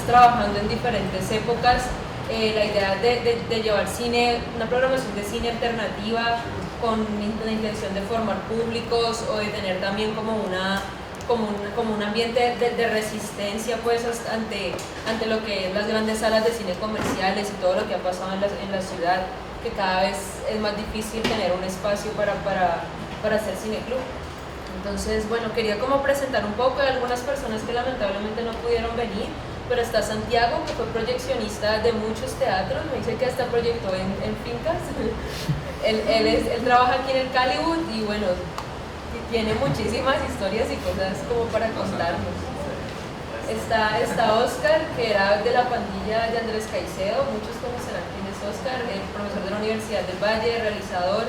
trabajando en diferentes épocas la idea de llevar cine, una programación de cine alternativa con la intención de formar públicos o de tener también como un ambiente de resistencia pues ante lo que es las grandes salas de cine comerciales y todo lo que ha pasado en la ciudad, que cada vez es más difícil tener un espacio para hacer cineclub. Entonces, bueno, quería como presentar un poco de algunas personas que lamentablemente no pudieron venir, pero está Santiago, que fue proyeccionista de muchos teatros, me dice que hasta proyectó en fincas. él trabaja aquí en el Caliwood y bueno, tiene muchísimas historias y cosas como para contarnos. Está Oscar, que era de la pandilla de Andrés Caicedo, muchos conocerán quién es Oscar, el profesor de la Universidad del Valle, realizador,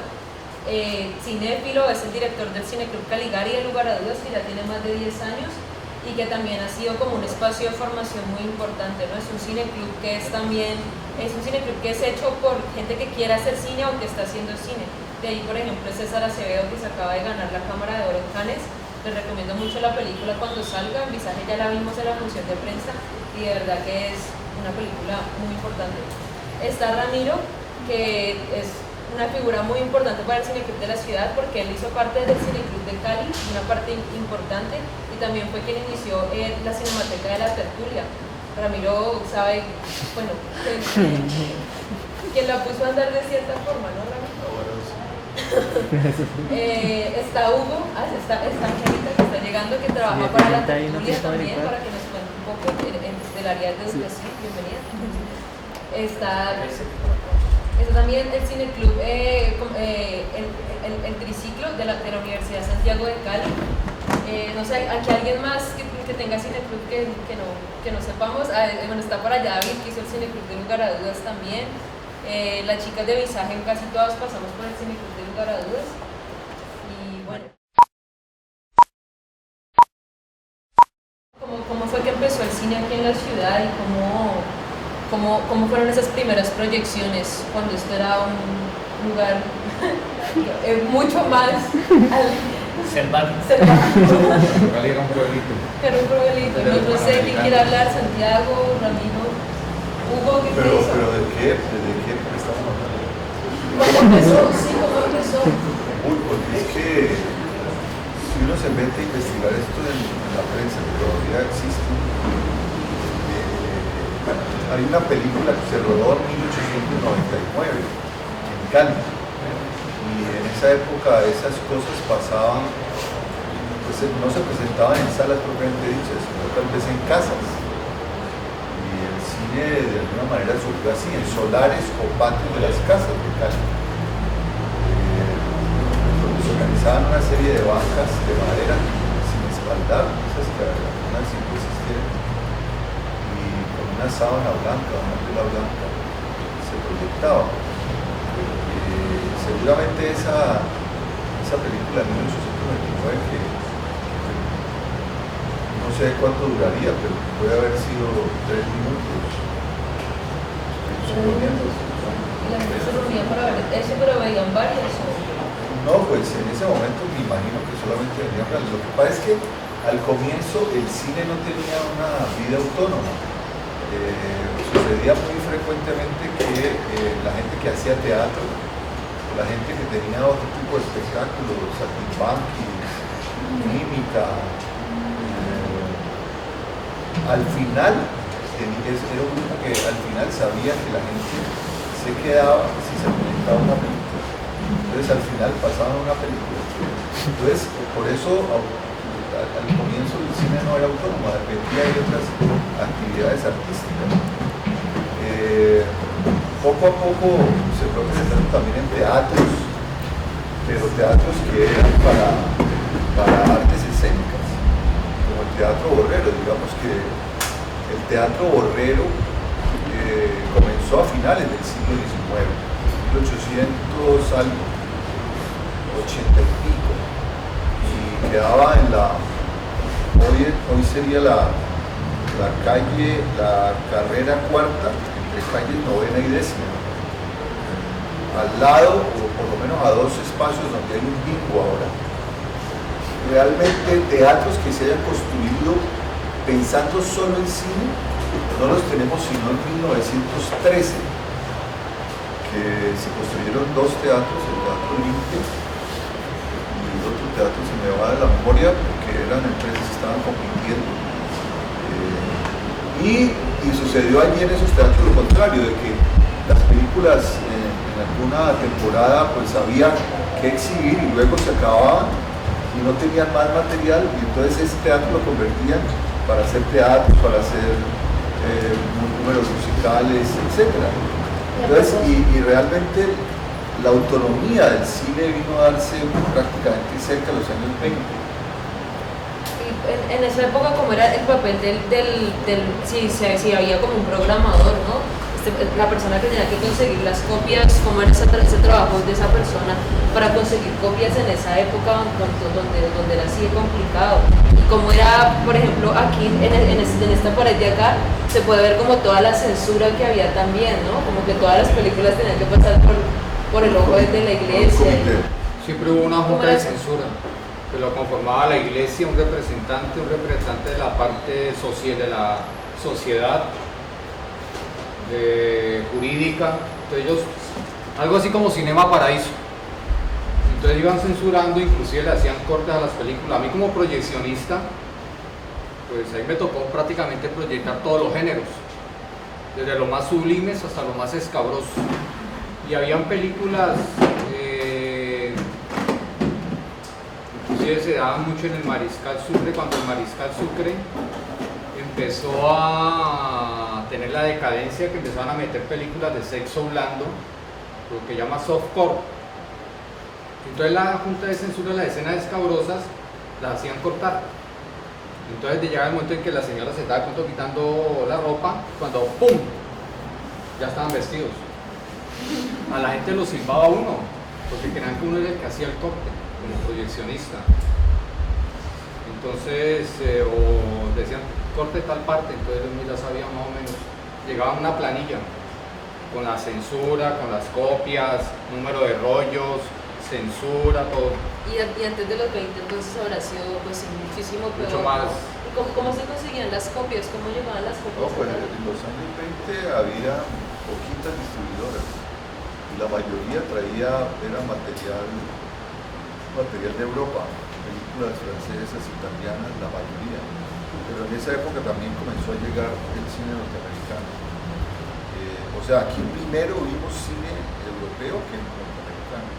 cinéfilo, es el director del Cineclub Caligari, de lugar a dudas, que ya tiene más de 10 años y que también ha sido como un espacio de formación muy importante, ¿no? Es un cineclub que es hecho por gente que quiere hacer cine o que está haciendo cine. De ahí, por ejemplo, César Acevedo, que se acaba de ganar la Cámara de Oro en Cannes. Les recomiendo mucho la película cuando salga. En Visaje ya la vimos en la función de prensa y de verdad que es una película muy importante. Está Ramiro, que es una figura muy importante para el Cineclub de la ciudad porque él hizo parte del Cineclub de Cali, una parte importante, y también fue quien inició la Cinemateca de la Tertulia. Ramiro sabe, bueno, quien la puso a andar de cierta forma, ¿no, Ramiro? Está Hugo, está Angelita, que está llegando, que trabaja para la Tertulia también, para que nos cuente un poco del área de educación. Bienvenida. Está también el Cineclub, el Triciclo de la Universidad Santiago de Cali. No sé, aquí alguien más que tenga Cineclub que no sepamos. Bueno, está por allá David, que hizo el Cineclub de lugar a dudas también. Las chicas de Visaje, casi todas pasamos por el Cineclub de lugar a dudas. Y bueno, ¿cómo fue que empezó el cine aquí en la ciudad y cómo fueron esas primeras proyecciones cuando esto era un lugar mucho más selvático? Era un pueblito. Era un pueblito. No sé quién quiere hablar, Santiago, Ramiro, Hugo, ¿qué Pero hizo? ¿de qué estamos hablando? ¿Cómo empezó? Sí, ¿cómo empezó? Uy, porque es que si uno se mete a investigar esto en la prensa, que todavía existe, hay una película que se rodó en 1899 en Cali, y en esa época esas cosas pasaban, pues no se presentaban en salas propiamente dichas, sino tal vez en casas, y el cine de alguna manera surgió así, en solares o patios de las casas de Cali, donde se organizaban una serie de bancas de madera sin espaldar, esas que algunas siempre existieron, una sábana blanca, una tela blanca, se proyectaba. Seguramente esa película de 1899, que no sé cuánto duraría, pero puede haber sido 3 minutos. Y la gente se reunía para ver eso, pero veían varios. No, pues en ese momento me imagino que solamente venían varios. Lo que pasa es que al comienzo el cine no tenía una vida autónoma. Sucedía muy frecuentemente que la gente que hacía teatro, la gente que tenía otro tipo de espectáculos, saltimbanquis, mímica, al final era un grupo que al final sabía que la gente se quedaba si se presentaba una película. Entonces al final pasaban una película. Entonces por eso al comienzo el cine no era autónomo, dependía de otras actividades artísticas. Poco a poco se fue presentando también en teatros, pero teatros que eran para artes escénicas, como el Teatro Borrero. Digamos que el Teatro Borrero comenzó a finales del siglo XIX, 1800 algo, 80 y pico, y quedaba en hoy sería la calle, la carrera cuarta, entre calles novena y décima, al lado, o por lo menos a 2 espacios donde hay un bingo ahora. Realmente teatros que se hayan construido pensando solo en cine, no los tenemos sino en 1913, que se construyeron dos teatros, el Teatro Olimpia y el otro teatro se me va de la memoria porque eran empresas que estaban compitiendo. Y sucedió allí en esos teatros lo contrario, de que las películas en alguna temporada pues había que exhibir y luego se acababan y no tenían más material, y entonces ese teatro lo convertían para hacer teatro, para hacer números musicales, etc. Entonces, y realmente la autonomía del cine vino a darse prácticamente cerca de los años 20. En esa época, ¿cómo era el papel si había como un programador, ¿no? La persona que tenía que conseguir las copias, ¿cómo era ese trabajo de esa persona para conseguir copias en esa época donde era así de complicado? Y cómo era, por ejemplo, aquí en esta pared de acá, se puede ver como toda la censura que había también, ¿no? Como que todas las películas tenían que pasar por el ojo de la iglesia. Siempre hubo una junta de censura que lo conformaba la iglesia, un representante de la parte de la sociedad jurídica. Entonces ellos, algo así como Cinema Paraíso, entonces iban censurando, inclusive le hacían cortes a las películas. A mí como proyeccionista, pues ahí me tocó prácticamente proyectar todos los géneros, desde lo más sublimes hasta lo más escabroso. Y habían películas inclusive se daban mucho en el Mariscal Sucre, cuando el Mariscal Sucre empezó a tener la decadencia, que empezaban a meter películas de sexo blando, lo que llama softcore. Entonces la junta de censura, las escenas escabrosas las hacían cortar. Entonces llegaba el momento en que la señora se estaba quitando la ropa, cuando ¡pum!, ya estaban vestidos. A la gente lo silbaba uno, porque creían que uno era el que hacía el corte como proyeccionista. Entonces, o decían corte tal parte, entonces ya sabían más o menos. Llegaba una planilla con la censura, con las copias, número de rollos, censura, todo. Y antes de los 20 entonces habrá sido pues muchísimo peor. Mucho más. ¿Y cómo se conseguían las copias? ¿Cómo llegaban las copias? No, pues en los años 20 había poquitas distribuidoras y la mayoría era material de Europa, películas francesas, italianas, la mayoría. Pero en esa época también comenzó a llegar el cine norteamericano. O sea, aquí primero vimos cine europeo que norteamericano.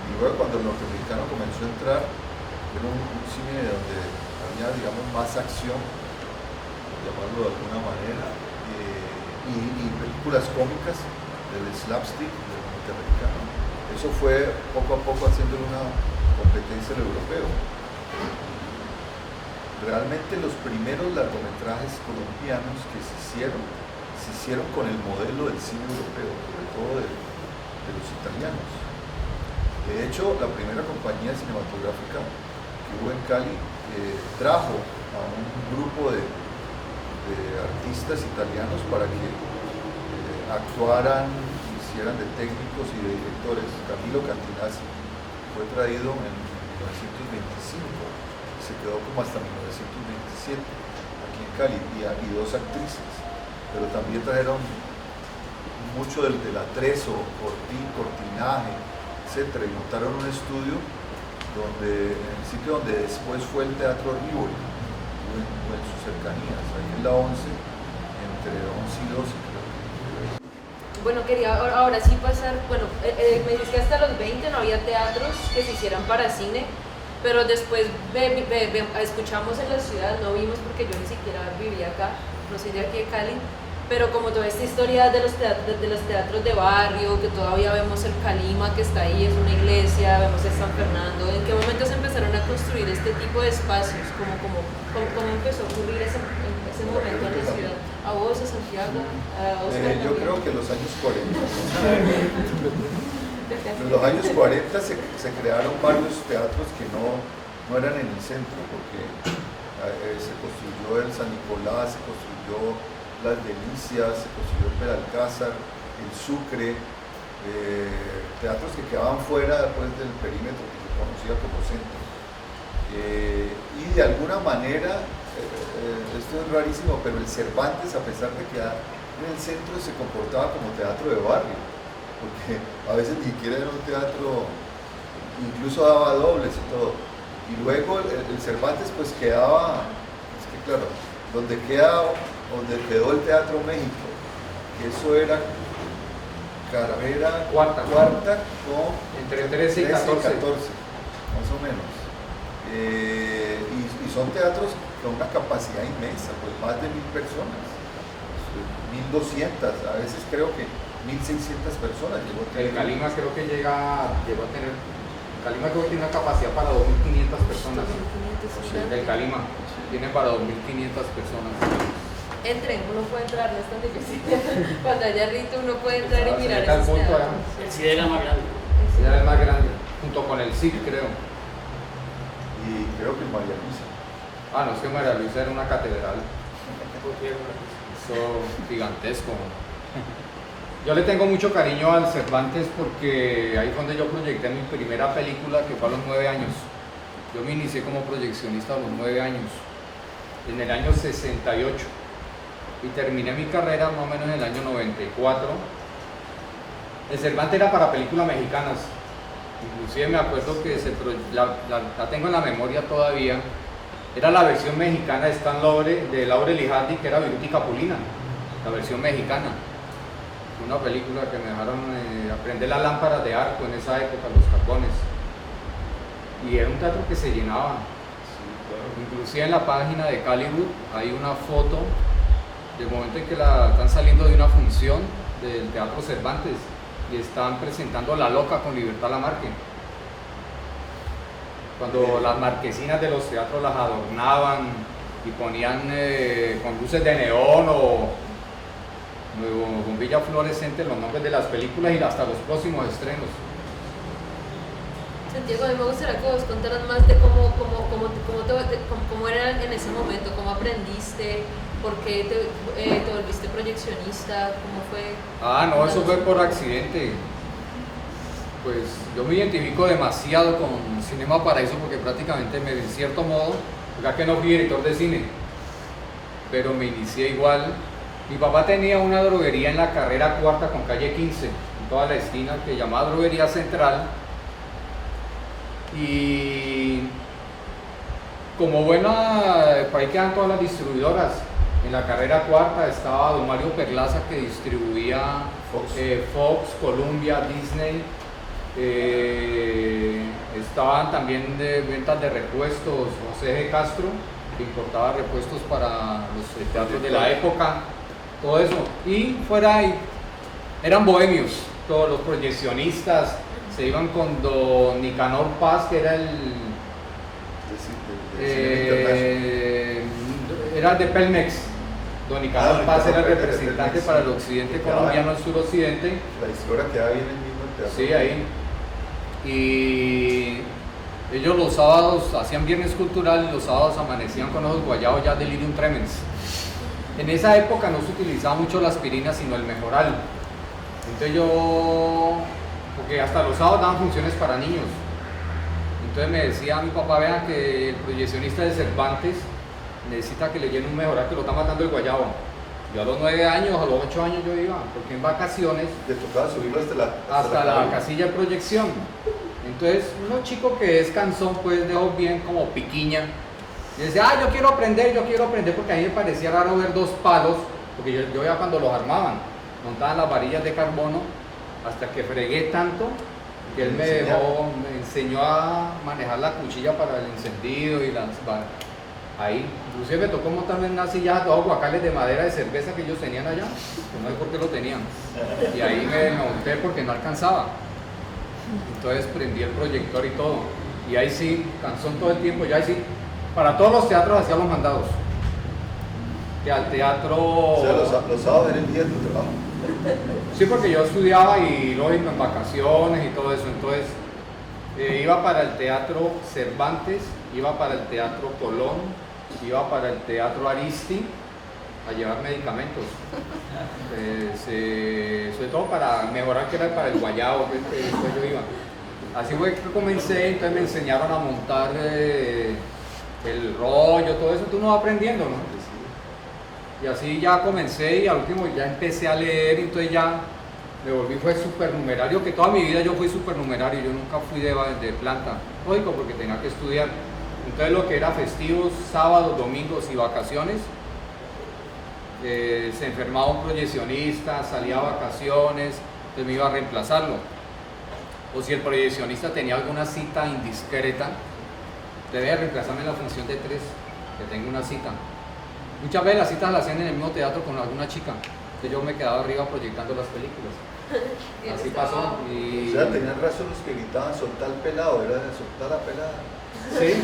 Y luego cuando el norteamericano comenzó a entrar, era un cine donde había, digamos, más acción, por llamarlo de alguna manera, y películas cómicas del slapstick del norteamericano. Eso fue poco a poco haciéndole una competencia al europeo. Realmente los primeros largometrajes colombianos que se hicieron con el modelo del cine europeo, sobre todo de los italianos. De hecho, la primera compañía cinematográfica que hubo en Cali trajo a un grupo de artistas italianos para que actuaran, hicieran de técnicos y de directores. Camilo Cantinazzi fue traído en 1925, se quedó como hasta 1927 aquí en Cali, y dos actrices, pero también trajeron mucho del atrezo, cortinaje, etc. Y montaron un estudio en el sitio donde después fue el Teatro Rivoli, o en sus cercanías, ahí en la 11, entre 11 y 12 creo. Bueno, quería ahora sí pasar, me dices que hasta los 20 no había teatros que se hicieran para cine, pero después escuchamos en la ciudad, no vimos porque yo ni siquiera vivía acá, no soy de aquí de Cali, pero como toda esta historia de los teatros de barrio, que todavía vemos el Calima que está ahí, es una iglesia, vemos el San Fernando, ¿en qué momento se empezaron a construir este tipo de espacios? ¿Cómo empezó a ocurrir ese momento en la ciudad? ¿A vos, a Santiago, a Oscar? Yo creo que en los años 40. En los años 40 se crearon varios teatros que no eran en el centro, porque se construyó el San Nicolás, se construyó Las Delicias, se construyó el Peralcázar, el Sucre, teatros que quedaban fuera después del perímetro que se conocía como centro. Y de alguna manera esto es rarísimo, pero el Cervantes, a pesar de quedar en el centro, se comportaba como teatro de barrio, porque a veces ni siquiera era un teatro, incluso daba dobles y todo. Y luego el Cervantes pues quedaba, es que claro, donde quedó el Teatro México, que eso era carrera Cuarta con entre 13 y 14, más o menos. Y son teatros con una capacidad inmensa, pues más de 1000 personas, 1200, a veces creo que 1600 personas llegó a tener. El Calima creo que llegó a tener, Calima creo que tiene una capacidad para 2500 personas. El Calima tiene para 2500 personas. Entren, uno puede entrar, no es tan difícil. Cuando haya rito uno puede entrar y mirar Está al esos punto, teatros. El CIDE era más grande. Era el más grande, junto con el SIC, creo. Y creo que María Luisa. Ah, no, es que María Luisa era una catedral. Eso gigantesco. Yo le tengo mucho cariño al Cervantes porque ahí fue donde yo proyecté mi primera película, que fue a los 9 años. Yo me inicié como proyeccionista a los 9 años, en el año 68, y terminé mi carrera más o menos en el año 94. El Cervantes era para películas mexicanas, inclusive me acuerdo que la tengo en la memoria todavía. Era la versión mexicana de de Laurel y Hardy, que era Viruta y Capulina, la versión mexicana. Una película que me dejaron aprender las lámparas de arco en esa época, los tacones. Y era un teatro que se llenaba. Inclusive en la página de Caliwood hay una foto del momento en que están saliendo de una función del Teatro Cervantes y están presentando La Loca con Libertad Lamarque. Cuando las marquesinas de los teatros las adornaban y ponían con luces de neón o bombilla fluorescente los nombres de las películas y hasta los próximos estrenos. Santiago, a mí me gustaría que vos contaras más de cómo era en ese momento, cómo aprendiste, por qué te volviste proyeccionista, cómo fue. Ah, no, eso fue por accidente. Pues yo me identifico demasiado con Cinema Paraíso porque prácticamente en cierto modo, ya que no fui director de cine, pero me inicié igual. Mi papá tenía una droguería en la carrera cuarta con calle 15, en toda la esquina, que llamaba Droguería Central. Y como buena, por ahí quedan todas las distribuidoras. En la carrera cuarta estaba don Mario Perlaza, que distribuía Fox, Columbia, Disney. Estaban también de ventas de repuestos José G. Castro, que importaba repuestos para los teatros de la época, todo eso. Y fuera ahí eran bohemios, todos los proyeccionistas se iban con don Nicanor Paz, que era era de Pelmex. Don Nicanor Paz era el representante para el occidente colombiano, el suroccidente. La historia queda bien en el mismo teatro. Sí, ahí. Y ellos los sábados hacían viernes cultural y los sábados amanecían con ojos guayados ya delirium tremens. En esa época no se utilizaba mucho la aspirina, sino el mejoral. Entonces porque hasta los sábados daban funciones para niños. Entonces me decía mi papá, vean que el proyeccionista de Cervantes necesita que le llene un mejoral que lo está matando el guayabo. Yo a los 9 años, a los 8 años yo iba, porque en vacaciones ¿te tocaba subirlo hasta la casilla de proyección? Entonces, uno chico que es cansón, pues de ojos bien como piquiña, y decía, yo quiero aprender, porque a mí me parecía raro ver 2 palos, porque yo ya cuando los armaban, montaban las varillas de carbono, hasta que fregué tanto, que él me enseñó a manejar la cuchilla para el encendido y ahí. Inclusive me tocó montarme en una silla de guacales de madera de cerveza que ellos tenían allá, que no sé por qué lo tenían, y ahí me monté porque no alcanzaba. Entonces prendí el proyector y todo, y ahí sí, cansón todo el tiempo, ya ahí sí, para todos los teatros hacía los mandados, que al teatro... O sea, los sábados era el día de tu trabajo. Sí, porque yo estudiaba y lógico en vacaciones y todo eso, entonces iba para el Teatro Cervantes, iba para el Teatro Colón, iba para el Teatro Aristi a llevar medicamentos, sobre todo para mejorar, que era para el guayabo, que después yo iba. Así fue que comencé, entonces me enseñaron a montar el rollo, todo eso, tú no vas aprendiendo, ¿no? Y así ya comencé y al último ya empecé a leer, y entonces ya me volví, fue supernumerario, que toda mi vida yo fui supernumerario, yo nunca fui de planta, lógico, porque tenía que estudiar. Entonces lo que era festivos, sábados, domingos y vacaciones, se enfermaba un proyeccionista, salía a vacaciones, entonces me iba a reemplazarlo. O si el proyeccionista tenía alguna cita indiscreta, debía reemplazarme en la función de 3, que tengo una cita. Muchas veces las citas las hacían en el mismo teatro con alguna chica, entonces yo me quedaba arriba proyectando las películas. Así pasó. Y... O sea, tenían razón los que gritaban soltar el pelado, era de soltar la pelada. Sí.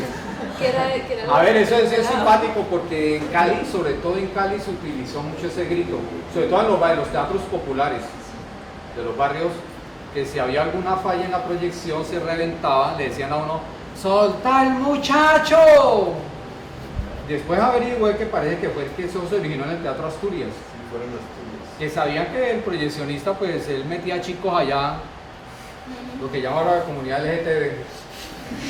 A ver, eso es simpático porque en Cali, sobre todo en Cali, se utilizó mucho ese grito, sobre todo en los teatros populares de los barrios, que si había alguna falla en la proyección se reventaba, le decían a uno, ¡solta el muchacho! Después averigué que parece que fue el que eso se originó en el Teatro Asturias. Sí, fueron los tuyos. Que sabían que el proyeccionista, pues él metía chicos allá, lo que llama ahora la comunidad LGTB,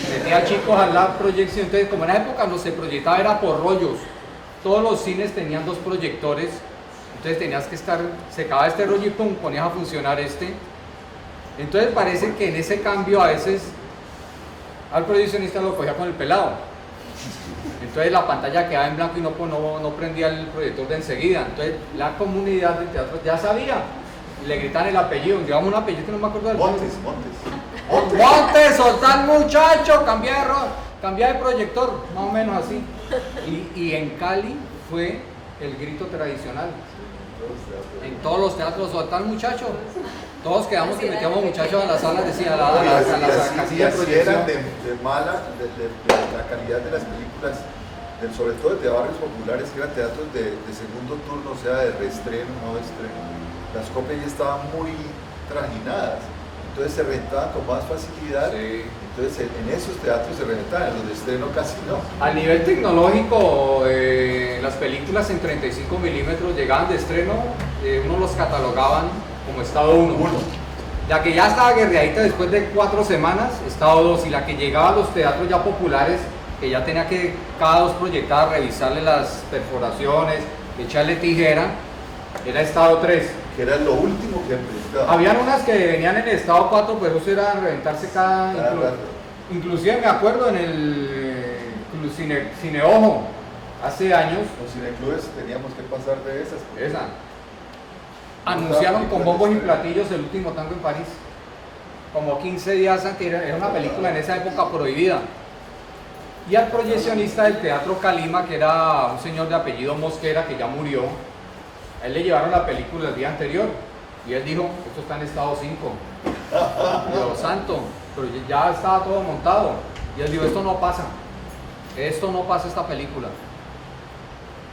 metía chicos a la proyección. Entonces, como en esa época no se proyectaba, era por rollos, todos los cines tenían 2 proyectores, entonces tenías que estar, se acababa este rollo y pum, ponías a funcionar este. Entonces parece que en ese cambio a veces al proyeccionista lo cogía con el pelado. Entonces la pantalla quedaba en blanco y no prendía el proyector de enseguida. Entonces la comunidad del teatro ya sabía. Y le gritan el apellido, digamos un apellido que no me acuerdo del nombre. Montes, soltar muchacho, cambia de proyector, más o menos así. Y en Cali fue el grito tradicional. En todos los teatros, soltar muchacho. Todos quedamos que metíamos muchachos a las salas, decía a las casillas de proyección. Eran de mala, de la calidad de las películas, sobre todo de barrios populares, que eran teatros de segundo turno, o sea, de reestreno, no de estreno. Las copias ya estaban muy trajinadas, entonces se rentaban con más facilidad. Sí. Entonces en esos teatros se rentaban, en los de estreno casi no. A nivel tecnológico, las películas en 35 milímetros llegaban de estreno, uno los catalogaban como estado 1. La que ya estaba guerreadita después de 4 semanas, estado 2, y la que llegaba a los teatros ya populares, que ya tenía que cada 2 proyectadas revisarle las perforaciones, echarle tijera, era estado 3. Que era lo último que proyectaba. Habían unas que venían en estado 4, pero eso era reventarse cada rato. Inclusive me acuerdo en el Cine Ojo, hace años. Los cineclubes teníamos que pasar de esas. Esa. Anunciaron con bombos y platillos El Último Tango en París. Como 15 días antes, era una película en esa época prohibida. Y al proyeccionista del Teatro Calima, que era un señor de apellido Mosquera, que ya murió, a él le llevaron la película el día anterior. Y él dijo, esto está en estado 5. Dios santo, pero ya estaba todo montado. Y él dijo, esto no pasa esta película.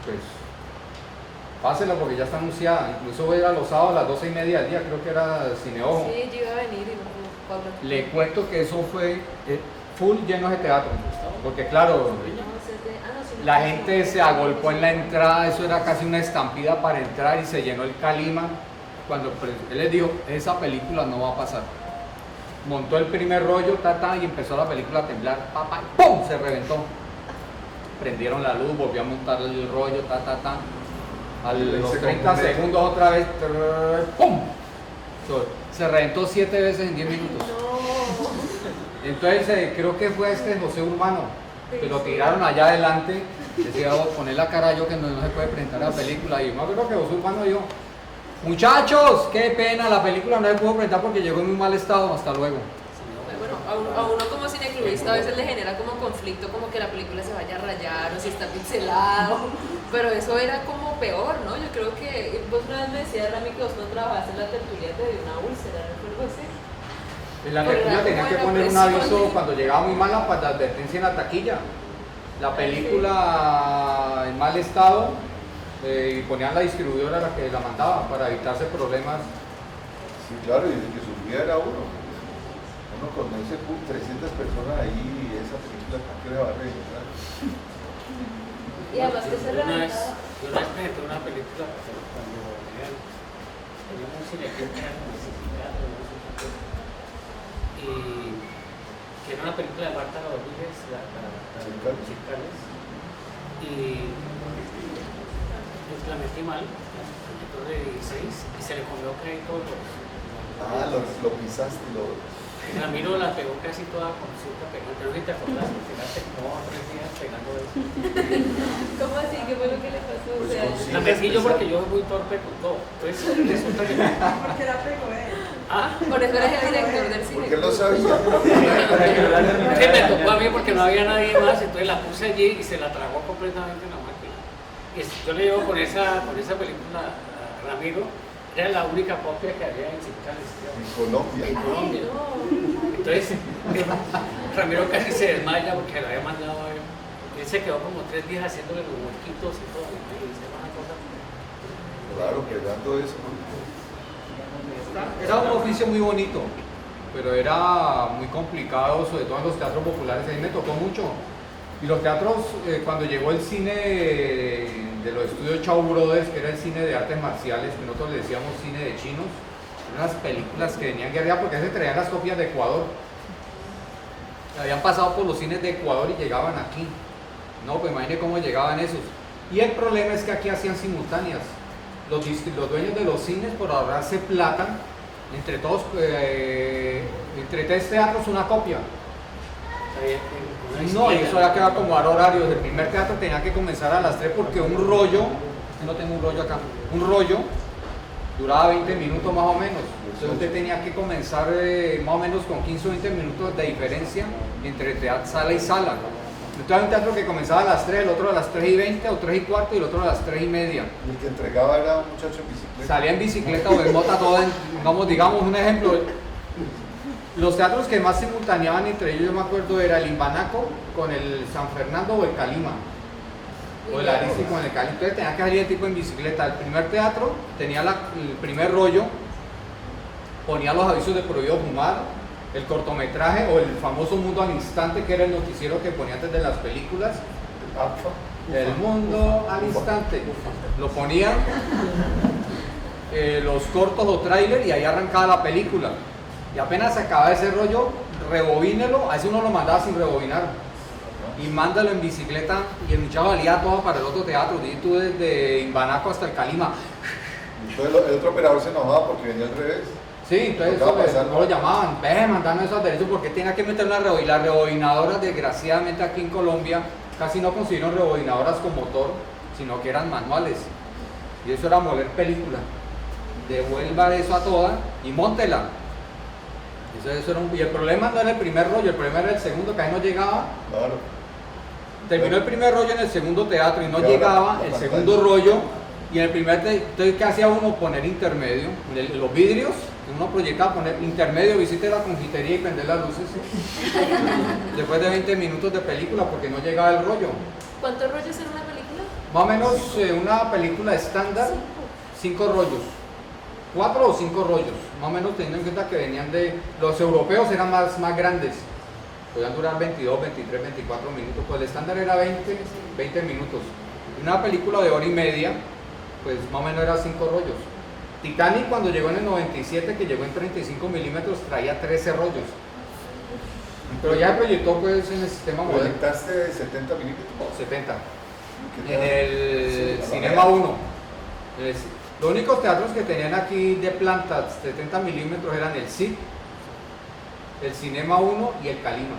Pues, pásela porque ya está anunciada. Incluso era los sábados a las 12:30 del día, creo que era Cine Ojo. Sí, yo iba a venir y no. Le cuento que eso fue full lleno de teatro. Porque claro, la gente se agolpó en la entrada, eso era casi una estampida para entrar y se llenó el Calima. Cuando él les dijo, esa película no va a pasar. Montó el primer rollo, y empezó la película a temblar, y ¡pum! Se reventó. Prendieron la luz, volvió a montar el rollo, A los 30 segundos otra vez, ¡pum! Se reventó 7 veces en 10 minutos. No. Entonces creo que fue José Urbano, que lo tiraron allá adelante, decía, poner la cara yo que no se puede presentar la película. Y yo creo que José Urbano dijo, muchachos, qué pena, la película no se pudo presentar porque llegó en muy mal estado, hasta luego. Bueno, a uno como cineclubista a veces le genera como conflicto, como que la película se vaya a rayar o si está pixelado, pero eso era como peor, ¿no? Yo creo que vos una vez me decías, Rami, que vos no trabajaste en la tertulia de una úlcera, ¿no? Algo así. En la tertulia tenían que poner un aviso cuando llegaba muy mala para la advertencia en la taquilla. La película en mal estado, y ponían la distribuidora a la que la mandaba para evitarse problemas. Sí, claro, y el que subía era uno con ese 300 personas ahí, esa película, ¿qué le va a revisar? Y además que se una vez presenté una película cuando teníamos un cine que era necesitado y que que era una película de Marta Rodríguez, la de Chicales, y la metí mal, el de 16, y se le comió casi todos los... lo pisaste, Ramiro la pegó casi toda con cinta pegante, no sé si te acordás, que llegaste como 3 días pegando eso. ¿Cómo así? ¿Qué fue lo que le pasó? Pues O sea, con cinta La metí yo porque especial. yo soy muy torpe con todo, entonces resulta que... Porque la pegó él. Ah, por eso eres el director del cine. Porque él lo sabía. que me tocó a mí porque no había nadie más, entonces la puse allí y se la tragó completamente en la máquina. Y yo le llevo con esa película a Ramiro, era la única copia que había en Chicales. En Colombia. En Colombia. Entonces, Ramiro casi se desmaya porque le había mandado a él. Él se quedó como 3 días haciéndole los huequitos y todo. Y dice, una cosa. Claro, pegando eso. Era un oficio muy bonito, pero era muy complicado, sobre todo en los teatros populares. A mí me tocó mucho. Y los teatros, cuando llegó el cine de los estudios Shaw Brothers, que era el cine de artes marciales, que nosotros le decíamos cine de chinos, unas películas que venían guerreadas porque se traían las copias de Ecuador. Habían pasado por los cines de Ecuador y llegaban aquí. No, pues imagínense cómo llegaban esos. Y el problema es que aquí hacían simultáneas. Los dueños de los cines, por ahorrarse plata, entre todos, entre 3 teatros una copia. No, y eso ya quedaba como horarios. El primer teatro tenía que comenzar a las 3 porque un rollo, no tengo un rollo acá, un rollo duraba 20 minutos más o menos. Entonces usted tenía que comenzar más o menos con 15 o 20 minutos de diferencia entre sala y sala. Entonces hay un teatro que comenzaba a las 3, el otro a las 3:20 o 3:15 y el otro a las 3:30. Y el que entregaba era un muchacho en bicicleta. Salía en bicicleta o en mota toda, digamos un ejemplo. Los teatros que más simultaneaban entre ellos, yo me acuerdo, era el Imbanaco con el San Fernando o el Calima. O el Aristi con el Calima. Entonces tenía que salir el tipo en bicicleta. El primer teatro tenía el primer rollo, ponía los avisos de prohibido fumar, el cortometraje o el famoso Mundo al Instante, que era el noticiero que ponía antes de las películas. El Mundo al Instante. Lo ponían, los cortos o tráiler, y ahí arrancaba la película. Y apenas se acababa ese rollo, rebobínelo, a ese uno lo mandaba sin rebobinar. Y mándalo en bicicleta, y el muchacho valía todo para el otro teatro, y tú desde Imbanaco hasta el Calima. Entonces el otro operador se enojaba porque venía al revés. Sí, entonces no lo llamaban, mandando esos derechos porque tenía que meter una rebobinadora. Las rebobinadoras, desgraciadamente aquí en Colombia, casi no consiguieron rebobinadoras con motor, sino que eran manuales. Y eso era moler película. Devuelva eso a toda y móntela. Eso era y el problema no era el primer rollo, el problema era el segundo, que ahí no llegaba. Claro. Terminó el primer rollo en el segundo teatro y no llegaba el segundo rollo. Y en el primer, entonces, ¿qué hacía uno? Poner intermedio, los vidrios, que uno proyectaba, poner intermedio, visite la confitería y prender las luces. Después de 20 minutos de película, porque no llegaba el rollo. ¿Cuántos rollos en una película? Más o menos una película estándar, 5 rollos. 4 o 5 rollos, más o menos teniendo en cuenta que venían de... Los europeos eran más grandes, podían durar 22, 23, 24 minutos, pues el estándar era 20 minutos. Una película de hora y media, pues más o menos era 5 rollos. Titanic, cuando llegó en el 97, que llegó en 35 milímetros, traía 13 rollos. Pero ya proyectó pues en el sistema moderno. ¿Proyectaste 70 milímetros? 70. En el Cinema 1. Los únicos teatros que tenían aquí de plantas 70 milímetros eran el CID, el Cinema 1 y el Calima.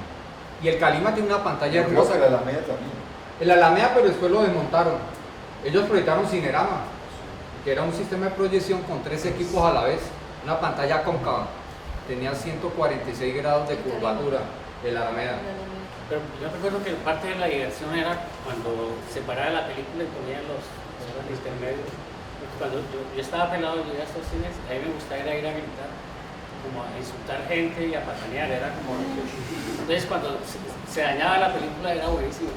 Y el Calima tiene una pantalla hermosa. El Alameda también. El Alameda, pero después lo desmontaron. Ellos proyectaron Cinerama, que era un sistema de proyección con 3 equipos a la vez, una pantalla cóncava. Tenía 146 grados de curvatura, el Alameda. Pero yo recuerdo que parte de la diversión era cuando se paraba la película y ponían los intermedios. Cuando yo estaba pelado, yo iba a estos cines, a mí me gustaba ir a gritar, como a insultar gente y a patanear, era como... Entonces cuando se dañaba la película era buenísimo,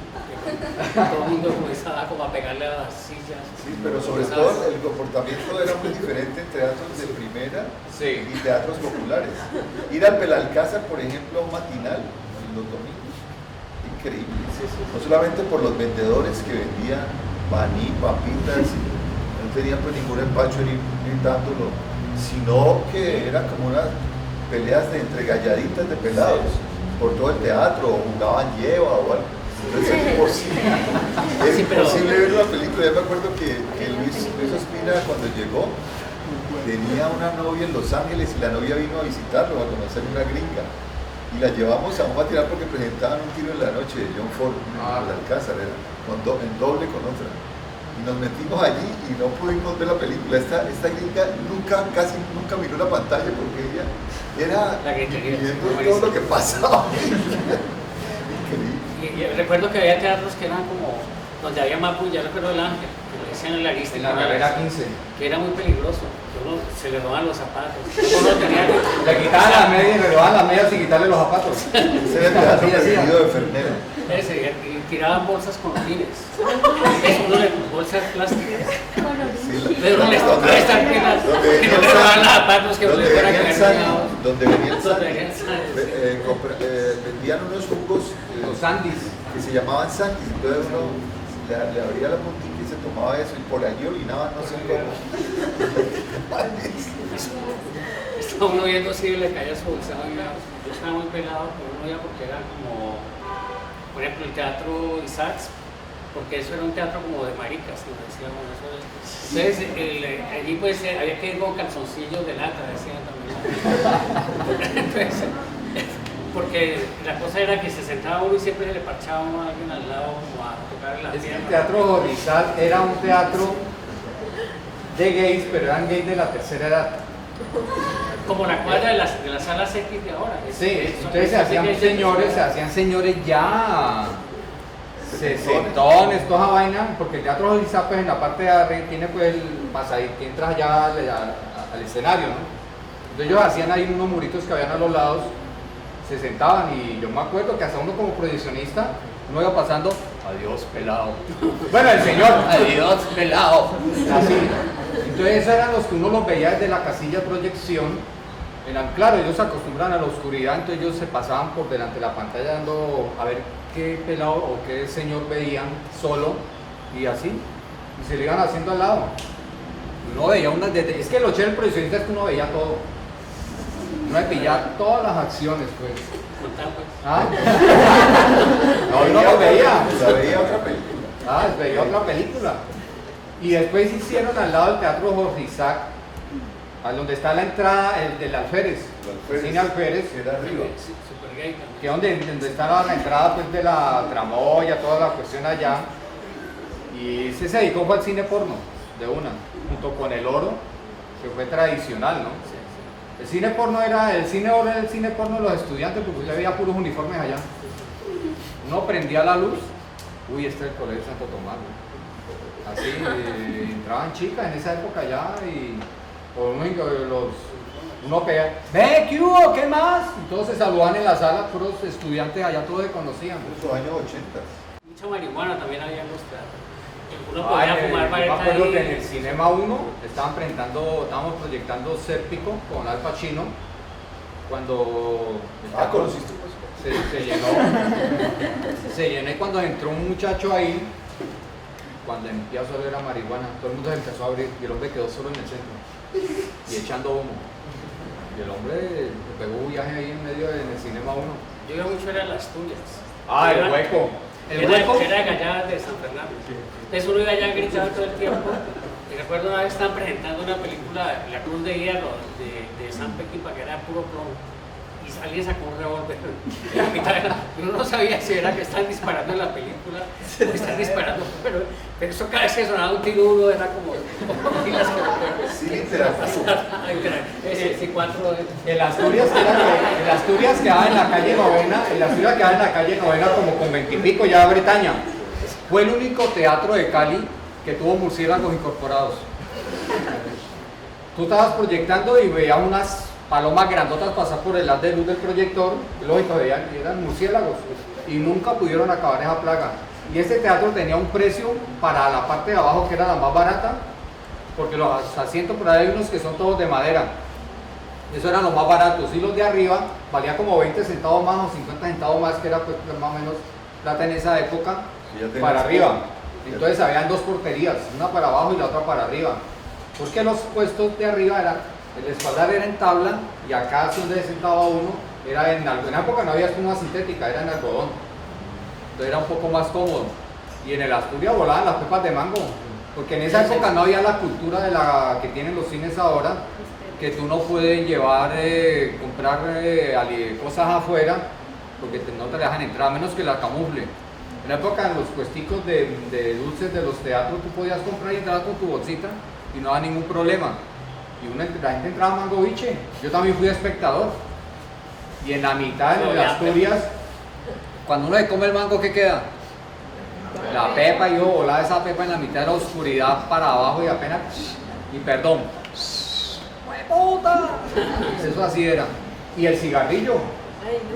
todo el mundo comenzaba como a pegarle a las sillas. Sí, pero sobre todo el comportamiento era muy diferente en teatros de primera y teatros populares. Ir al Belalcázar, por ejemplo, a un matinal los domingos, increíble. No solamente por los vendedores que vendían maní, papitas, no tenían pues ningún empacho ni gritándolo, sino que eran como unas peleas entre galladitas de pelados. por todo el teatro, o jugaban lleva o algo. Entonces es imposible, es imposible ver la película. Yo me acuerdo que Luis Ospina, cuando llegó, tenía una novia en Los Ángeles y la novia vino a visitarlo, a conocer una gringa. Y la llevamos a un matinal porque presentaban Un tiro en la noche de John Ford en el Alcázar, en doble con otra. Y nos metimos allí y no pudimos ver la película. Esta gringa casi nunca miró la pantalla porque ella era viendo todo lo que pasaba. Increíble. Y recuerdo que había teatros que eran como, donde había Mapu, ya recuerdo el Ángel, que le decían en la lista. En la carrera 15. Que era muy peligroso, que uno se le robaban los zapatos. Uno tenía Le quitaban las medias y le robaban las medias sin quitarle los zapatos. Ese era el teatro preferido de Fernero. y tiraban bolsas con orines. Es uno de bolsas plásticas. Sí, Pero no les tocaba estar penas. Que no le robaban los zapatos, que no le fueran a caer. Donde venía el Sandy, vendían unos jugos Los Sandys. que se llamaban Sandy. Entonces uno le abría la puntita y se tomaba eso y por allí orinaban, no sé cómo. Estaba uno viendo si le caía su bolsa. Yo estaba muy pelado, pero uno veía porque era como, por ejemplo, el teatro Isaacs, porque eso era un teatro como de maricas, ¿no? Decíamos eso. Entonces, allí pues había que ir con calzoncillos de lata, decían también. Entonces, porque la cosa era que se sentaba uno y siempre se le parchaba uno a alguien al lado como a tocar la Es que pierna. el Teatro Rizal era un teatro de gays, pero eran gays de la tercera edad. Como la cuadra de las salas X de ahora. Sí, entonces se hacían señores ya sesentones, toda esa vaina, porque el Teatro Rizal pues en la parte de arriba tiene pues el pasadito que entras allá al escenario, ¿no? Entonces ellos hacían ahí unos muritos que habían a los lados, se sentaban y yo me acuerdo que hasta uno como proyeccionista uno iba pasando, adiós pelado. Bueno, el señor, adiós pelado. Así. Entonces esos eran los que uno los veía desde la casilla de proyección. Claro, ellos se acostumbran a la oscuridad, entonces ellos se pasaban por delante de la pantalla dando a ver qué pelado o qué señor veían solo y así. Y se le iban haciendo al lado. Uno veía es que lo chévere del proyeccionista es que uno veía todo. Uno pillaba todas las acciones, pues. ¿Ah? No, uno lo veía. Veía otra película. Veía otra película. Y después hicieron al lado del Teatro Jorge Isaac, a donde está la entrada del Alférez, el cine Alférez, que era arriba. Super gay también. que es donde está la entrada pues, de la tramoya, toda la cuestión allá. Y ese se dedicó al cine porno, de una, junto con El Oro, que fue tradicional, ¿no? El cine porno era el cine oro, era el cine porno de los estudiantes, porque usted veía puros uniformes allá. Uno prendía la luz, uy, este es el colegio Santo Tomás, ¿no? Así, entraban chicas en esa época allá y uno pega, ve, ¿qué hubo? ¿Qué más? Y todos se saludaban en la sala, puros estudiantes allá, todos se conocían. Los años 80. Mucha marihuana también había en los teatros. Uno podía fumar Yo me vareta acuerdo que en ahí. el Cinema 1 estábamos proyectando Sérpico con Al Pacino cuando ¿Conociste pues? se llenó y cuando entró un muchacho ahí, cuando empezó a oler a marihuana, todo el mundo se empezó a abrir y el hombre quedó solo en el centro y echando humo. Y el hombre pegó un viaje ahí en medio en el Cinema 1. Yo iba mucho era las Asturias. El hueco. Era Gallada de San Fernando. Entonces uno iba allá gritando todo el tiempo. Y recuerdo una vez estaban presentando una película, La Cruz de Hierro, de San Peckinpah, que era puro plomo. Y alguien sacó un revólver. Y uno no sabía si era que están disparando en la película o están disparando. Pero eso cada vez que sonaba un tiro uno era como. Sí, interactivo. Sí, cuatro. El Asturias quedaba en la calle Novena, como con 20 y pico ya Bretaña. Fue el único teatro de Cali que tuvo murciélagos incorporados. Tú estabas proyectando y veías unas palomas grandotas pasar por el haz de luz del proyector, y lógico, veían que eran murciélagos y nunca pudieron acabar esa plaga. Y este teatro tenía un precio para la parte de abajo que era la más barata, porque los asientos por ahí hay unos que son todos de madera. Eso eran los más baratos, y los de arriba valía como 20 centavos más o 50 centavos más, que era pues más o menos plata en esa época, para arriba. Entonces habían dos porterías, una para abajo y la otra para arriba. Porque los puestos de arriba el espaldar era en tabla y acá donde se sentaba uno era en alguna época no había espuma sintética, era en algodón. Entonces era un poco más cómodo. Y en el Asturias volaban las pepas de mango, porque en esa época no había la cultura de la que tienen los cines ahora, que tú no puedes llevar, comprar cosas afuera, porque no te dejan entrar, a menos que la camufle. En la época, en los puesticos de dulces de los teatros, tú podías comprar y entrar con tu bolsita y no había ningún problema. Y la gente entraba a mango biche. Yo también fui espectador. Y en la mitad, en las Asturias, cuando uno se come el mango, ¿qué queda? La pepa, y yo volaba esa pepa en la mitad de la oscuridad para abajo y apenas, y perdón, ¡hueputa! Eso así era. Y el cigarrillo,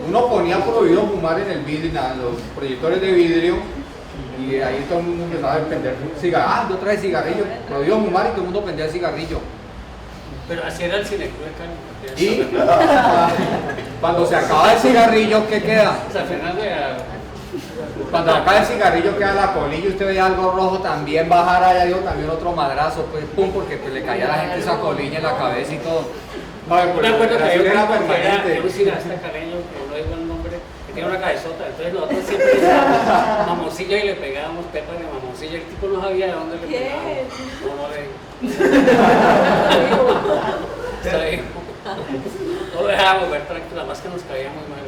uno ponía prohibido fumar en el vidrio, en los proyectores de vidrio, y ahí todo el mundo empezaba a prender cigarrillo. Yo traje cigarrillo, prohibido fumar y todo el mundo prendía el cigarrillo. Pero así era el Cineclub de Cali. Y cuando se acaba el cigarrillo, ¿qué queda? San Fernando era... Cuando acaba el cigarrillo queda la colilla, usted veía algo rojo, también bajar allá dio también otro madrazo, pues pum, porque pues, le caía a la gente esa colilla en la cabeza y todo. Me acuerdo que había era un permanente. cineasta caleño, que no digo el nombre, que tiene una cabezota, entonces nosotros siempre decíamos mamoncillo y le pegábamos pepas de mamoncillo, el tipo no sabía de dónde le pegábamos. No lo dejábamos ver tranquilo, más que nos caía muy mal.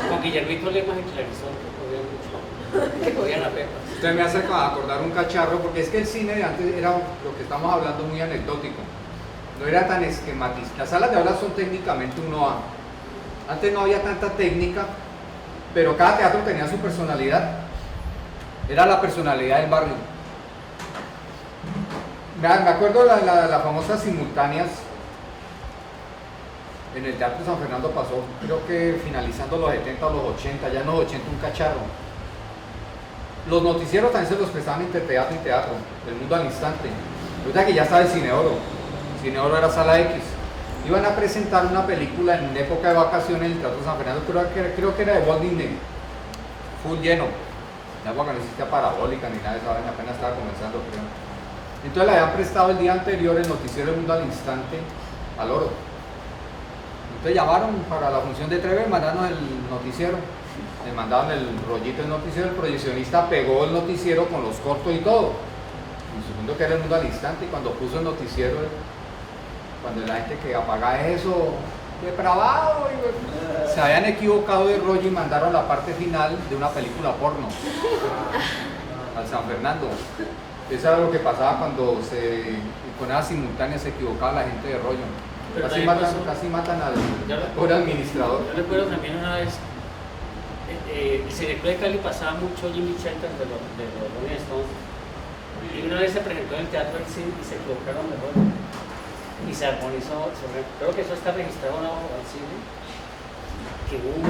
Con Guillermito Lemas y Clarisol, que podían la pepa. Usted me hace acordar un cacharro, porque es que el cine de antes era lo que estamos hablando muy anecdótico. No era tan esquematizado. Las salas de aulas son técnicamente 1A. Antes no había tanta técnica, pero cada teatro tenía su personalidad. Era la personalidad del barrio. Me acuerdo las famosas simultáneas. En el Teatro San Fernando pasó, creo que finalizando los 70 o los 80, ya en los 80 un cacharro. Los noticieros también se los prestaban entre teatro y teatro, El Mundo al Instante. Ahorita que ya estaba el Cine Oro. Cine Oro era Sala X. Iban a presentar una película en época de vacaciones en el Teatro San Fernando, creo que era de Walt Disney. Full lleno. En la época no existía parabólica ni nada de eso, apenas estaba comenzando, creo. Entonces le habían prestado el día anterior el noticiero El Mundo al Instante al Oro. Entonces llamaron para la función de Treve, mandaron el noticiero. Le mandaron el rollito del noticiero, el proyeccionista pegó el noticiero con los cortos y todo. Y segundo que era El Mundo al Instante, y cuando puso el noticiero, cuando la gente que apaga eso, depravado, se habían equivocado de rollo y mandaron la parte final de una película porno al San Fernando. Eso era lo que pasaba cuando con esas simultáneas se equivocaba la gente de rollo. Casi matan al administrador. Yo recuerdo también una vez, el Cineclub de Cali pasaba mucho Jimmy Shelter de los Rolling Stones, y una vez se presentó en el Teatro del Cine y se equivocaron de rollo y se armonizó creo que eso está registrado al cine, que hubo un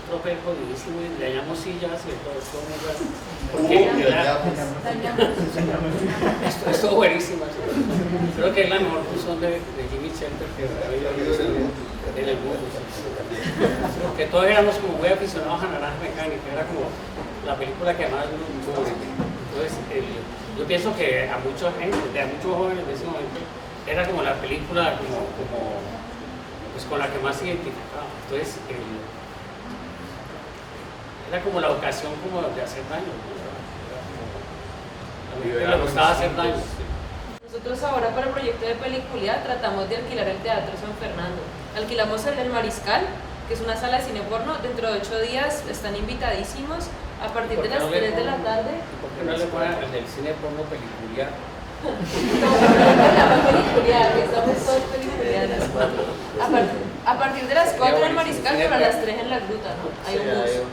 tropel jodidísimo y le dañamos sillas y todo esto muy raro. Esto estuvo buenísimo. Creo que es la mejor función de Jimmy Shelter que había visto en el mundo. Porque todos éramos como muy aficionados a Naranja Mecánica, era como la película que más nos gustaba. Entonces, yo pienso que a mucha gente, a muchos jóvenes de ese momento, era como la película pues con la que más se identificaba. Entonces, era como la ocasión como de hacer daño. A mí me gustaba hacer daño. Nosotros ahora para el proyecto de Peliculia tratamos de alquilar el Teatro San Fernando. Alquilamos el Mariscal, que es una sala de cine porno. Dentro de 8 días están invitadísimos a partir de las 3 de la tarde. ¿Por qué no le ponen el del cine porno Peliculia? No, peliculiar, que estamos todos peliculianos. A partir de las 4 en el Mariscal, pero a las 3 en la Gruta, ¿no? Hay un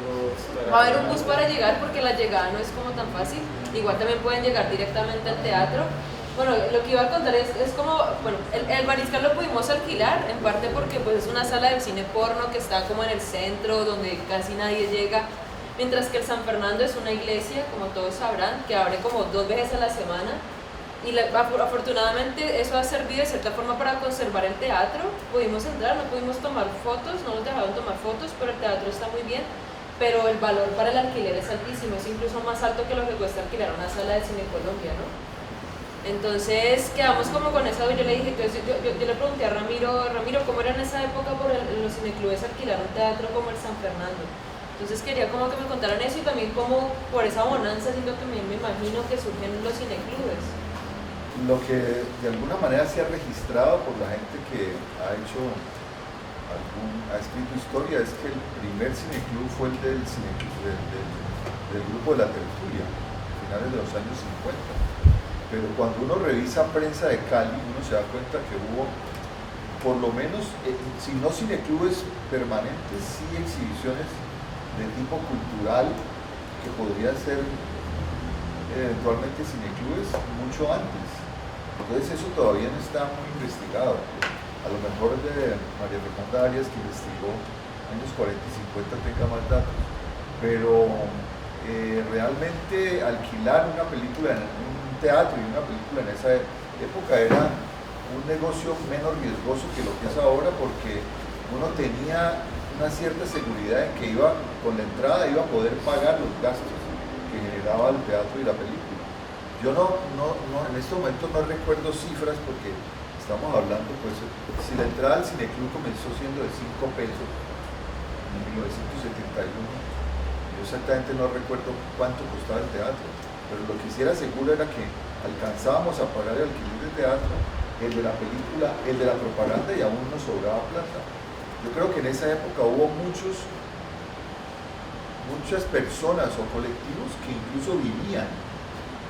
bus. Va a haber un bus para llegar porque la llegada no es como tan fácil. Igual también pueden llegar directamente al teatro. Bueno, lo que iba a contar es como, bueno, el Mariscal lo pudimos alquilar, en parte porque pues es una sala de cine porno que está como en el centro, donde casi nadie llega, mientras que el San Fernando es una iglesia, como todos sabrán, que abre como 2 veces a la semana, y afortunadamente eso ha servido de cierta forma para conservar el teatro. Pudimos entrar, no pudimos tomar fotos, no nos dejaron tomar fotos, pero el teatro está muy bien, pero el valor para el alquiler es altísimo, es incluso más alto que lo que cuesta alquilar una sala de cine en Colombia, ¿no? Entonces quedamos como con esa, yo le dije, yo le pregunté a Ramiro, ¿cómo era en esa época en los cineclubes alquilar un teatro como el San Fernando? Entonces quería como que me contaran eso y también como por esa bonanza, siento que me imagino que surgen los cineclubes. Lo que de alguna manera se ha registrado por la gente que ha escrito historia es que el primer cineclub fue el del grupo de la Tertulia, a finales de los años 50. Pero cuando uno revisa prensa de Cali, uno se da cuenta que hubo, por lo menos, si no cineclubes permanentes, sí exhibiciones de tipo cultural, que podría ser eventualmente cineclubes mucho antes. Entonces eso todavía no está muy investigado. A lo mejor de María Fernanda Arias, que investigó años 40 y 50, tenga más datos. Pero realmente alquilar una película en un teatro y una película en esa época era un negocio menos riesgoso que lo que es ahora, porque uno tenía una cierta seguridad en que con la entrada iba a poder pagar los gastos que generaba el teatro y la película. Yo en este momento no recuerdo cifras, porque estamos hablando, pues, si la entrada al cineclub comenzó siendo de 5 pesos en 1971, yo exactamente no recuerdo cuánto costaba el teatro, pero lo que sí era seguro era que alcanzábamos a pagar el alquiler de teatro, el de la película, el de la propaganda, y aún nos sobraba plata. Yo creo que en esa época hubo muchas personas o colectivos que incluso vivían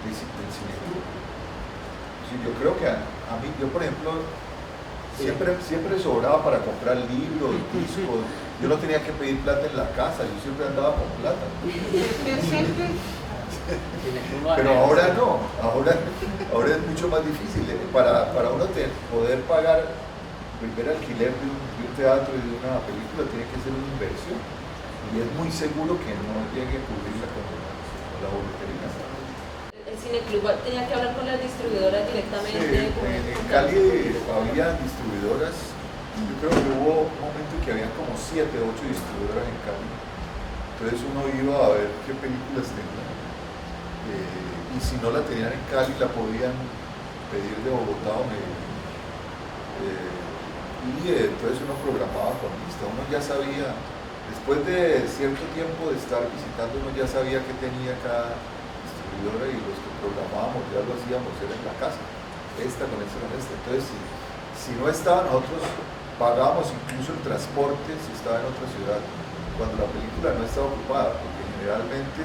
del cineclub. Sí, yo creo que a mí, yo por ejemplo, siempre sobraba para comprar libros, discos. Yo no tenía que pedir plata en la casa, yo siempre andaba con plata. Pero ahora no, ahora es mucho más difícil. Para uno poder pagar el primer alquiler de un teatro y de una película tiene que ser una inversión, y es muy seguro que no llegue a cubrirla con la boletería. El cineclub tenía que hablar con las distribuidoras directamente. Sí, en Cali había distribuidoras. Yo creo que hubo un momento en que había como 7 o 8 distribuidoras en Cali. Entonces uno iba a ver qué películas tenían. Y si no la tenían en Cali, la podían pedir de Bogotá o Medellín. Entonces uno programaba con lista. Uno ya sabía, después de cierto tiempo de estar visitando, uno ya sabía qué tenía cada distribuidora, y los que programábamos ya lo hacíamos, era en la casa, esta con esta. Entonces si no estaba, nosotros pagábamos incluso el transporte si estaba en otra ciudad, cuando la película no estaba ocupada, porque generalmente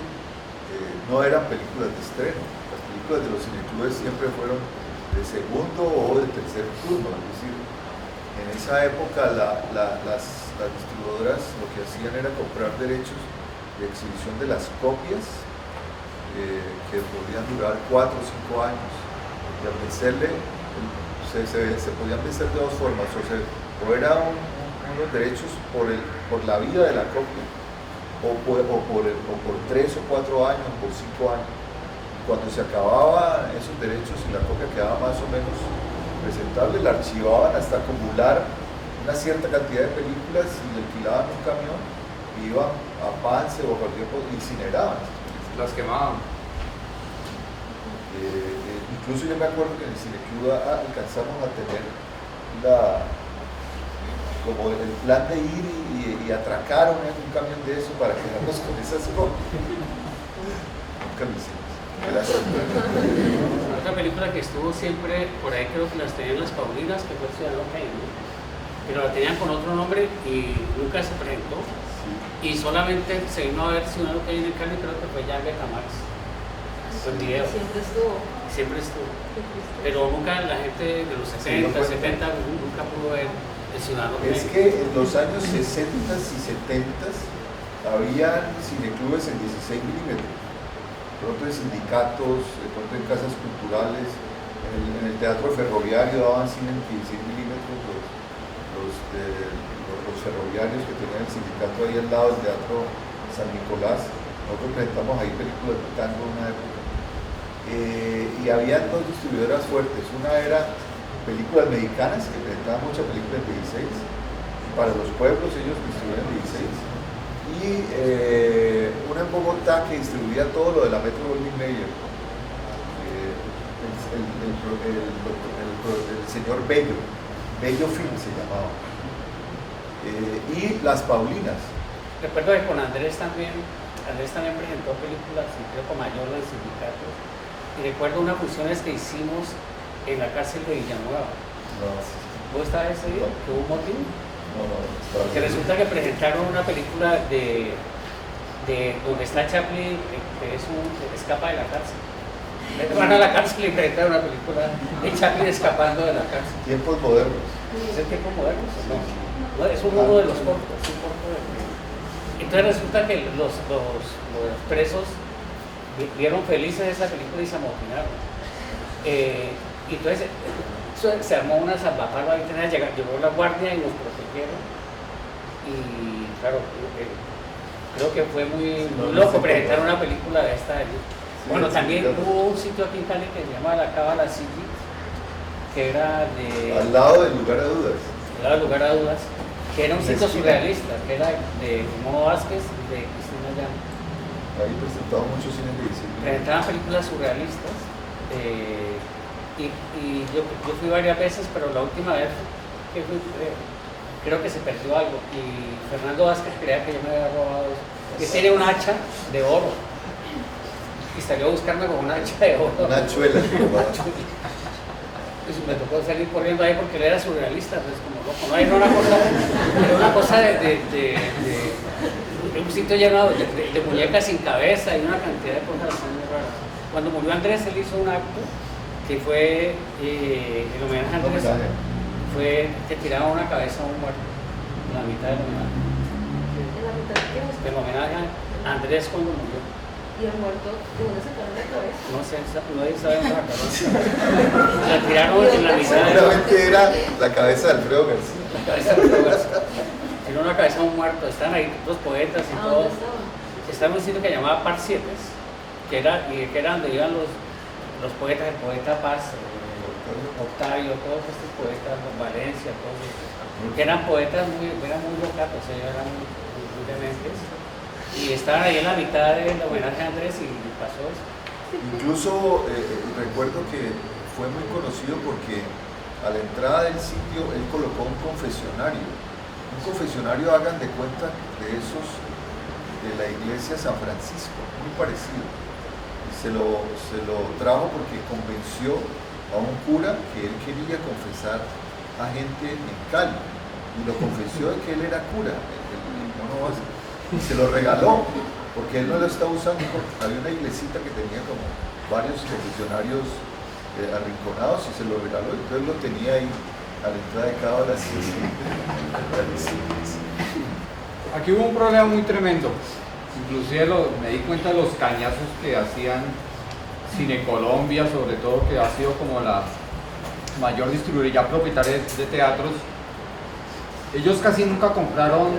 no eran películas de estreno. Las películas de los cineclubes siempre fueron de segundo o de tercer turno, es decir, en esa época las distribuidoras lo que hacían era comprar derechos de exhibición de las copias, que podían durar 4 o 5 años, y al vencerle se podían vencer de dos formas: o eran unos derechos por la vida de la copia, o por 3 o 4 años, por 5 años. Cuando se acababan esos derechos y la copia quedaba más o menos presentable, la archivaban hasta acumular una cierta cantidad de películas, y le alquilaban un camión y iban a Pance o a cualquier cosa, incineraban. Las quemaban. Incluso yo me acuerdo que en el cineclub alcanzamos a tener como el plan de ir y atracar un camión de eso para quedarnos con esas copias. Nunca lo hicimos. Gracias. Otra película que estuvo siempre por ahí, creo que las tenían las Paulinas, que fue Ciudadano Kane, ¿no? Pero la tenían con otro nombre y nunca se presentó. Sí. Y solamente se vino a ver Ciudadano Kane en Cali, creo que fue ya Beca Max. Fue el video. Siempre estuvo. Pero nunca la gente de los 60, 70 nunca pudo ver el Ciudadano Kane. Es que en los años 60 y 70 había cineclubes en 16 milímetros. Pronto en sindicatos, pronto en casas culturales, en el teatro ferroviario daban cine en 16 milímetros los ferroviarios que tenían el sindicato ahí al lado del teatro San Nicolás. Nosotros presentamos ahí películas de tango en una época. Y había dos distribuidoras fuertes. Una era películas mexicanas, que presentaban muchas películas en 16, y para los pueblos ellos distribuían 16. Y una en Bogotá que distribuía todo lo de la Metro Goldwyn Mayer. el señor Bello Film se llamaba, y Las Paulinas. Recuerdo que con Andrés también presentó películas, creo con Mayor del Sindicato, y recuerdo unas funciones que hicimos en la cárcel de Villanueva. ¿Vos estabas ese día? ¿Que hubo un motivo? Que resulta que presentaron una película de donde está Chaplin, que escapa de la cárcel. Van a la cárcel y presentaron una película de Chaplin escapando de la cárcel. Tiempos modernos. ¿Es el tiempo moderno? No, es uno de los cortos, un corto de... Entonces resulta que los presos vieron felices esa película y se amotinaron. Y entonces se armó una salvapalo ahí, llegó la guardia y nos protegieron. Y claro, creo que fue muy loco presentar una película de esta. Bueno, también hubo un sitio aquí en Cali que se llama La Cábala City, que era de... Al lado del Lugar a Dudas. Al lado del Lugar a Dudas, que era un sitio surrealista, que era de Momo Vázquez y de Cristina Llano. Ahí presentaban muchos cines de disciplina. Presentaban películas surrealistas. Y yo fui varias veces, pero la última vez que fui, creo que se perdió algo. Y Fernando Vázquez creía que yo me había robado eso. Que tiene un hacha de oro. Y salió a buscarme con una hacha de oro. Una hachuela. Pues me tocó salir corriendo ahí porque él era surrealista, entonces como loco. No, era una cosa de un sitio lleno de muñecas sin cabeza y una cantidad de cosas muy raras. Cuando murió Andrés, él hizo un acto que fue el homenaje a Andrés, fue que tiraba una cabeza a un muerto en la mitad del homenaje. ¿En la mitad de qué? El homenaje a Andrés cuando murió. ¿Y el muerto de dónde sacaron la cabeza? No sé, nadie sabe dónde la sacaron. La tiraron en la mitad del Seguramente era la cabeza de Alfredo García. la cabeza de Alfredo García. Tiene una cabeza de un muerto. Están ahí los poetas y todo. ¿Dónde estaban? Estaba en un sitio que llamaba Par 7, que era donde iban los poetas, el poeta Paz, Octavio, todos estos poetas, Valencia, todos estos, que eran poetas muy locatos, eran muy dementes, y estaban ahí en la mitad del homenaje a Andrés y pasó eso. Incluso recuerdo que fue muy conocido porque a la entrada del sitio él colocó un confesionario. Un confesionario, hagan de cuenta, de esos de la iglesia San Francisco, muy parecido. Y se lo trajo porque convenció a un cura que él quería confesar a gente en Cali. Y lo confesó de que él era cura, el mono Vázquez. Y se lo regaló, porque él no lo estaba usando. Había una iglesita que tenía como varios confesionarios arrinconados y se lo regaló. Entonces lo tenía ahí a la entrada de cada hora. Aquí hubo un problema muy tremendo. Inclusive me di cuenta de los cañazos que hacían Cine Colombia, sobre todo, que ha sido como la mayor distribuidora ya propietaria de teatros. Ellos casi nunca compraron,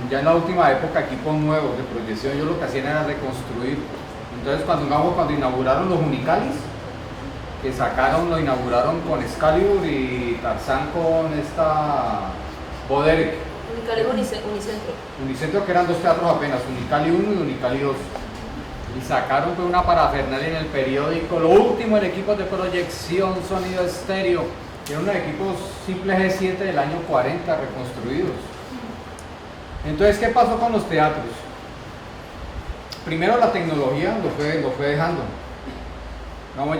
ya en la última época, equipos nuevos de proyección. Ellos lo que hacían era reconstruir. Entonces cuando inauguraron los Unicalis, que lo inauguraron con Excalibur y Tarzán con esta Boderek. Unicali Unicentro. Unicentro, que eran dos teatros apenas, Unicali 1 y Unicali 2. Y sacaron pues una parafernalia en el periódico, lo último en equipos de proyección, sonido estéreo. Eran unos equipos simples G7 del año 40 reconstruidos. Entonces, ¿qué pasó con los teatros? Primero la tecnología lo fue dejando.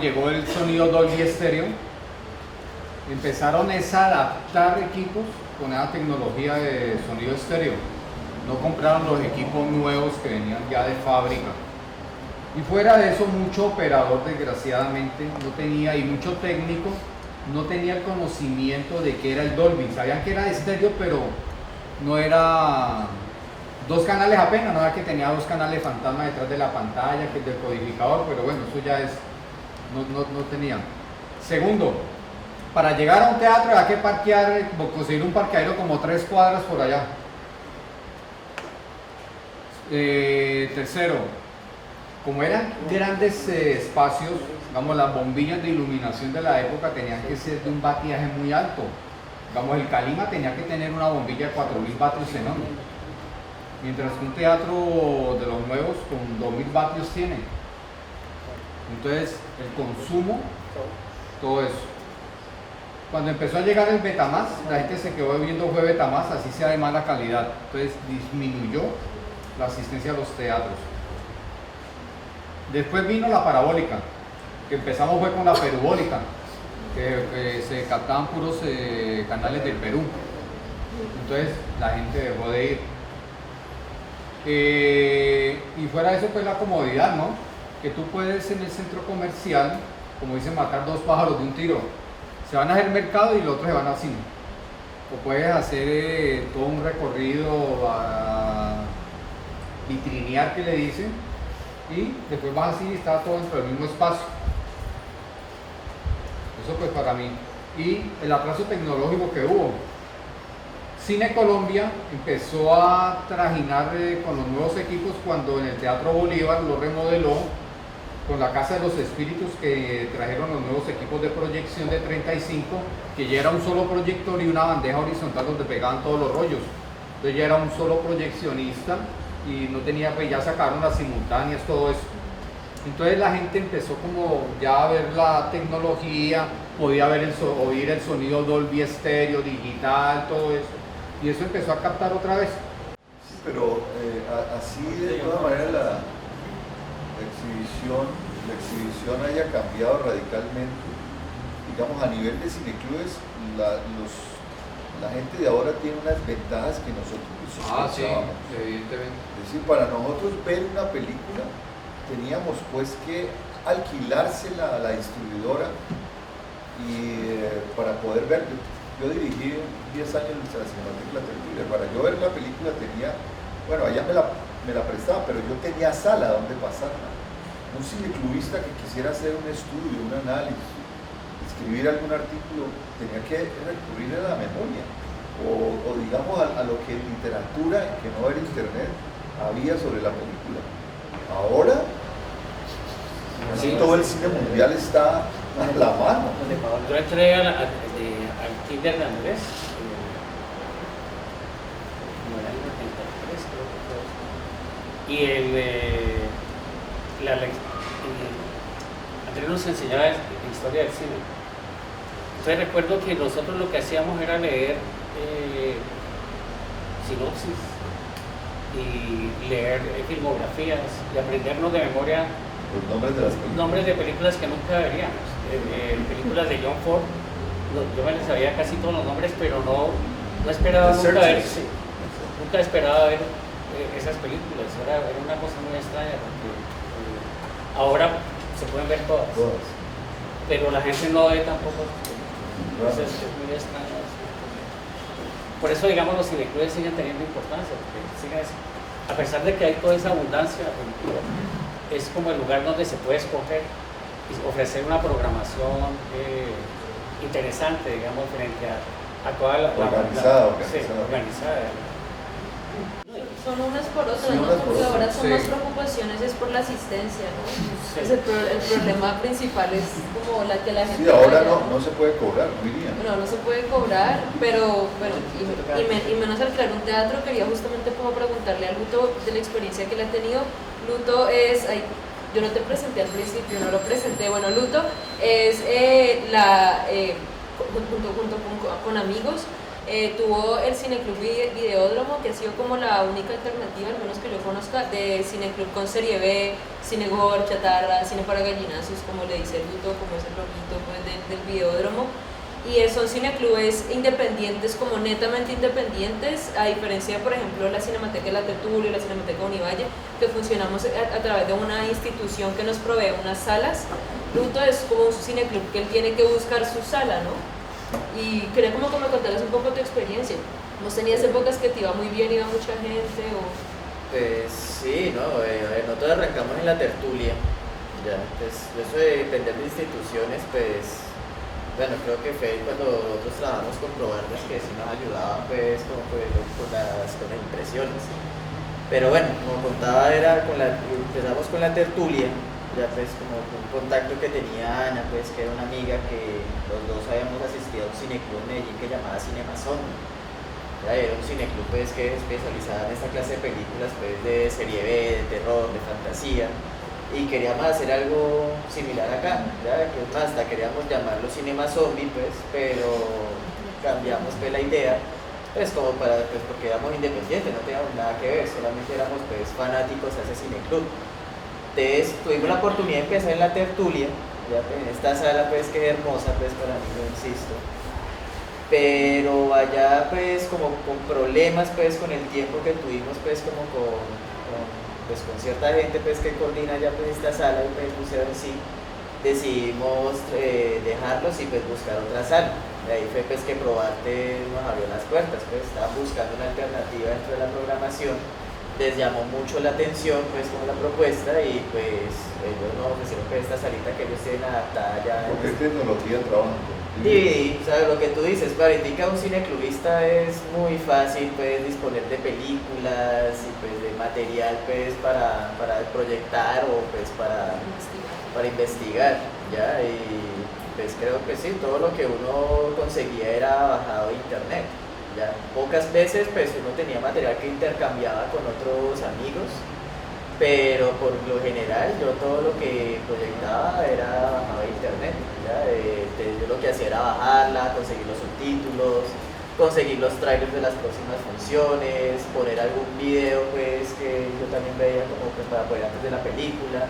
Llegó el sonido Dolby estéreo. Empezaron a adaptar equipos con esa tecnología de sonido estéreo. No compraron los equipos nuevos que venían ya de fábrica. Y fuera de eso, mucho operador, desgraciadamente, no tenía, y mucho técnico, no tenía el conocimiento de qué era el Dolby. Sabían que era estéreo, pero no era 2 canales apenas, no era que tenía 2 canales fantasma detrás de la pantalla, que el decodificador, pero bueno, eso ya es, no tenía. Segundo, para llegar a un teatro había que conseguir un parqueadero como 3 cuadras por allá. Tercero, como eran grandes espacios, las bombillas de iluminación de la época tenían que ser de un batiaje muy alto. El Calima tenía que tener una bombilla de 4000 vatios xenón, mientras que un teatro de los nuevos con 2000 vatios tiene. Entonces el consumo todo eso. Cuando empezó a llegar el Betamax, la gente se quedó viendo fue Betamax, así sea de mala calidad. Entonces disminuyó la asistencia a los teatros. Después vino la parabólica, que empezamos fue con la perubólica, que se captaban puros canales del Perú. Entonces la gente dejó de ir. Y fuera de eso, pues la comodidad, ¿no? Que tú puedes en el centro comercial, como dicen, matar dos pájaros de un tiro. Se van a hacer mercado y los otros se van al cine. O puedes hacer todo un recorrido a vitrinear, que le dicen, y después vas así y está todo dentro del mismo espacio. Eso pues para mí. Y el atraso tecnológico que hubo. Cine Colombia empezó a trajinar con los nuevos equipos cuando en el Teatro Bolívar lo remodeló con la Casa de los Espíritus, que trajeron los nuevos equipos de proyección de 35, que ya era un solo proyector y una bandeja horizontal donde pegaban todos los rollos. Entonces ya era un solo proyeccionista y no tenía, pues ya sacaron las simultáneas, todo eso. Entonces la gente empezó como ya a ver la tecnología, podía ver oír el sonido Dolby Estéreo, digital, todo eso. Y eso empezó a captar otra vez. Sí, pero así de todas maneras la exhibición haya cambiado radicalmente. Digamos, a nivel de cineclubes, la gente de ahora tiene unas ventajas que nosotros Sí, evidentemente. Es decir, para nosotros ver una película teníamos pues que alquilársela a la distribuidora y para poder ver. Yo dirigí 10 años en la Cinemateca La Tertulia. Para yo ver la película tenía, bueno, allá me la prestaba, pero yo tenía sala donde pasarla. Un cineclubista que quisiera hacer un estudio, un análisis, escribir algún artículo, tenía que recurrir a la memoria. O digamos a lo que en literatura, que no era internet, había sobre la película. Ahora, sí, todo el cine mundial está a la mano. Yo entré al Kinder de Andrés, como era el 93, creo que fue. Y Andrés nos enseñaba historia del cine. Entonces recuerdo que nosotros lo que hacíamos era leer sinopsis y leer filmografías y aprendernos de memoria los nombres de las películas. Nombres de películas que nunca veríamos. Películas de John Ford, yo me les sabía casi todos los nombres, pero no esperaba nunca ver, nunca esperaba ver esas películas. Era una cosa muy extraña porque ahora se pueden ver todas, pero la gente no ve tampoco. Entonces es muy extraño. Por eso, digamos, los cineclubes siguen teniendo importancia, porque a pesar de que hay toda esa abundancia, es como el lugar donde se puede escoger y ofrecer una programación interesante, digamos, frente a toda la organizada. Sí, organizada. Son unas por otras, sí, ¿no? Porque ahora son sí. más preocupaciones es por la asistencia, ¿no? Sí. Es el problema principal es como la que la gente... Sí, ahora no se puede cobrar, muy bien. Bueno, no se puede cobrar, pero y menos al crear un teatro, quería justamente como preguntarle a Luto de la experiencia que él ha tenido. Luto es, yo no te presenté al principio, no lo presenté, bueno, Luto es junto con amigos, tuvo el Cineclub Videódromo, que ha sido como la única alternativa, al menos que yo conozca, de Cineclub con serie B, Cinegor, Chatarra, Cine para Gallinazos, como le dice Luto, como es el loguito pues, del Videódromo. Y son cineclubes independientes, como netamente independientes, a diferencia, por ejemplo, la Cinemateca de La Tertulia, la Cinemateca Univalle, que funcionamos a través de una institución que nos provee unas salas. Luto es como un cineclub que él tiene que buscar su sala, ¿no? Y quería como que me contaras un poco tu experiencia. ¿Vos tenías épocas que te iba muy bien, iba mucha gente? Pues sí, ¿no? Nosotros arrancamos en La Tertulia, ya, pues eso de depender de instituciones, pues bueno, creo que fue cuando nosotros trabajamos con Probardes que sí nos ayudaban pues como con las impresiones. Pero bueno, como contaba, empezamos con La Tertulia, ya pues como un contacto que tenía Ana, pues que era una amiga que los dos habíamos asistido a un cineclub en Medellín que llamaba Cinemazón. Ya, era un cineclub pues que especializaba en esta clase de películas pues de serie B, de terror, de fantasía. y queríamos hacer algo similar acá, ¿ya? Que es más, hasta queríamos llamarlo Cinema Zombie, pues, pero cambiamos pues la idea, pues como para, pues porque éramos independientes, no teníamos nada que ver, solamente éramos pues fanáticos a ese cineclub. Entonces tuvimos la oportunidad de empezar en la tertulia, ya pues, en esta sala pues que es hermosa pues para mí, lo insisto, pero allá pues como con problemas pues con el tiempo que tuvimos pues como pues con cierta gente pues que coordina ya pues esta sala y pues el museo en sí, decidimos dejarlos y pues buscar otra sala. De ahí fue pues que Probarte nos abrió las puertas, pues estaban buscando una alternativa dentro de la programación, les llamó mucho la atención pues como la propuesta y pues ellos nos ofrecieron pues esta salita que ellos tienen adaptada ya. ¿Con qué tecnología trabajan? Y ¿sabes lo que tú dices? Para indicar un cineclubista es muy fácil pues disponer de películas y pues de material pues para proyectar o pues para investigar, ¿ya? Y pues creo que sí, todo lo que uno conseguía era bajado de internet, ¿ya? Pocas veces pues uno tenía material que intercambiaba con otros amigos, pero por lo general yo todo lo que proyectaba era bajado de internet, ¿ya? Yo lo que hacía era bajarla, conseguir los subtítulos, conseguir los trailers de las próximas funciones, poner algún video pues que yo también veía como pues para poder antes de la película.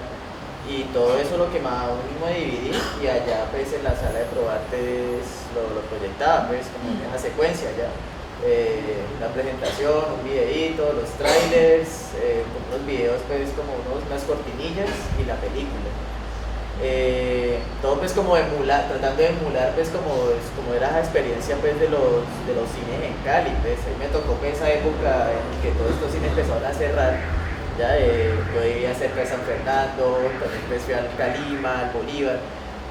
Y todo eso lo quemaba un mismo DVD y allá pues en la sala de Probartes lo proyectaba pues como en esa secuencia ya. La presentación, un videíto, los trailers, unos videos pues como unas cortinillas y la película. Todo pues como tratando de emular pues como era la experiencia pues de los cines en Cali, pues ahí me tocó pues esa época en que todos estos cines empezaron a cerrar. Ya, yo vivía cerca de San Fernando, también pues fui al Calima, al Bolívar,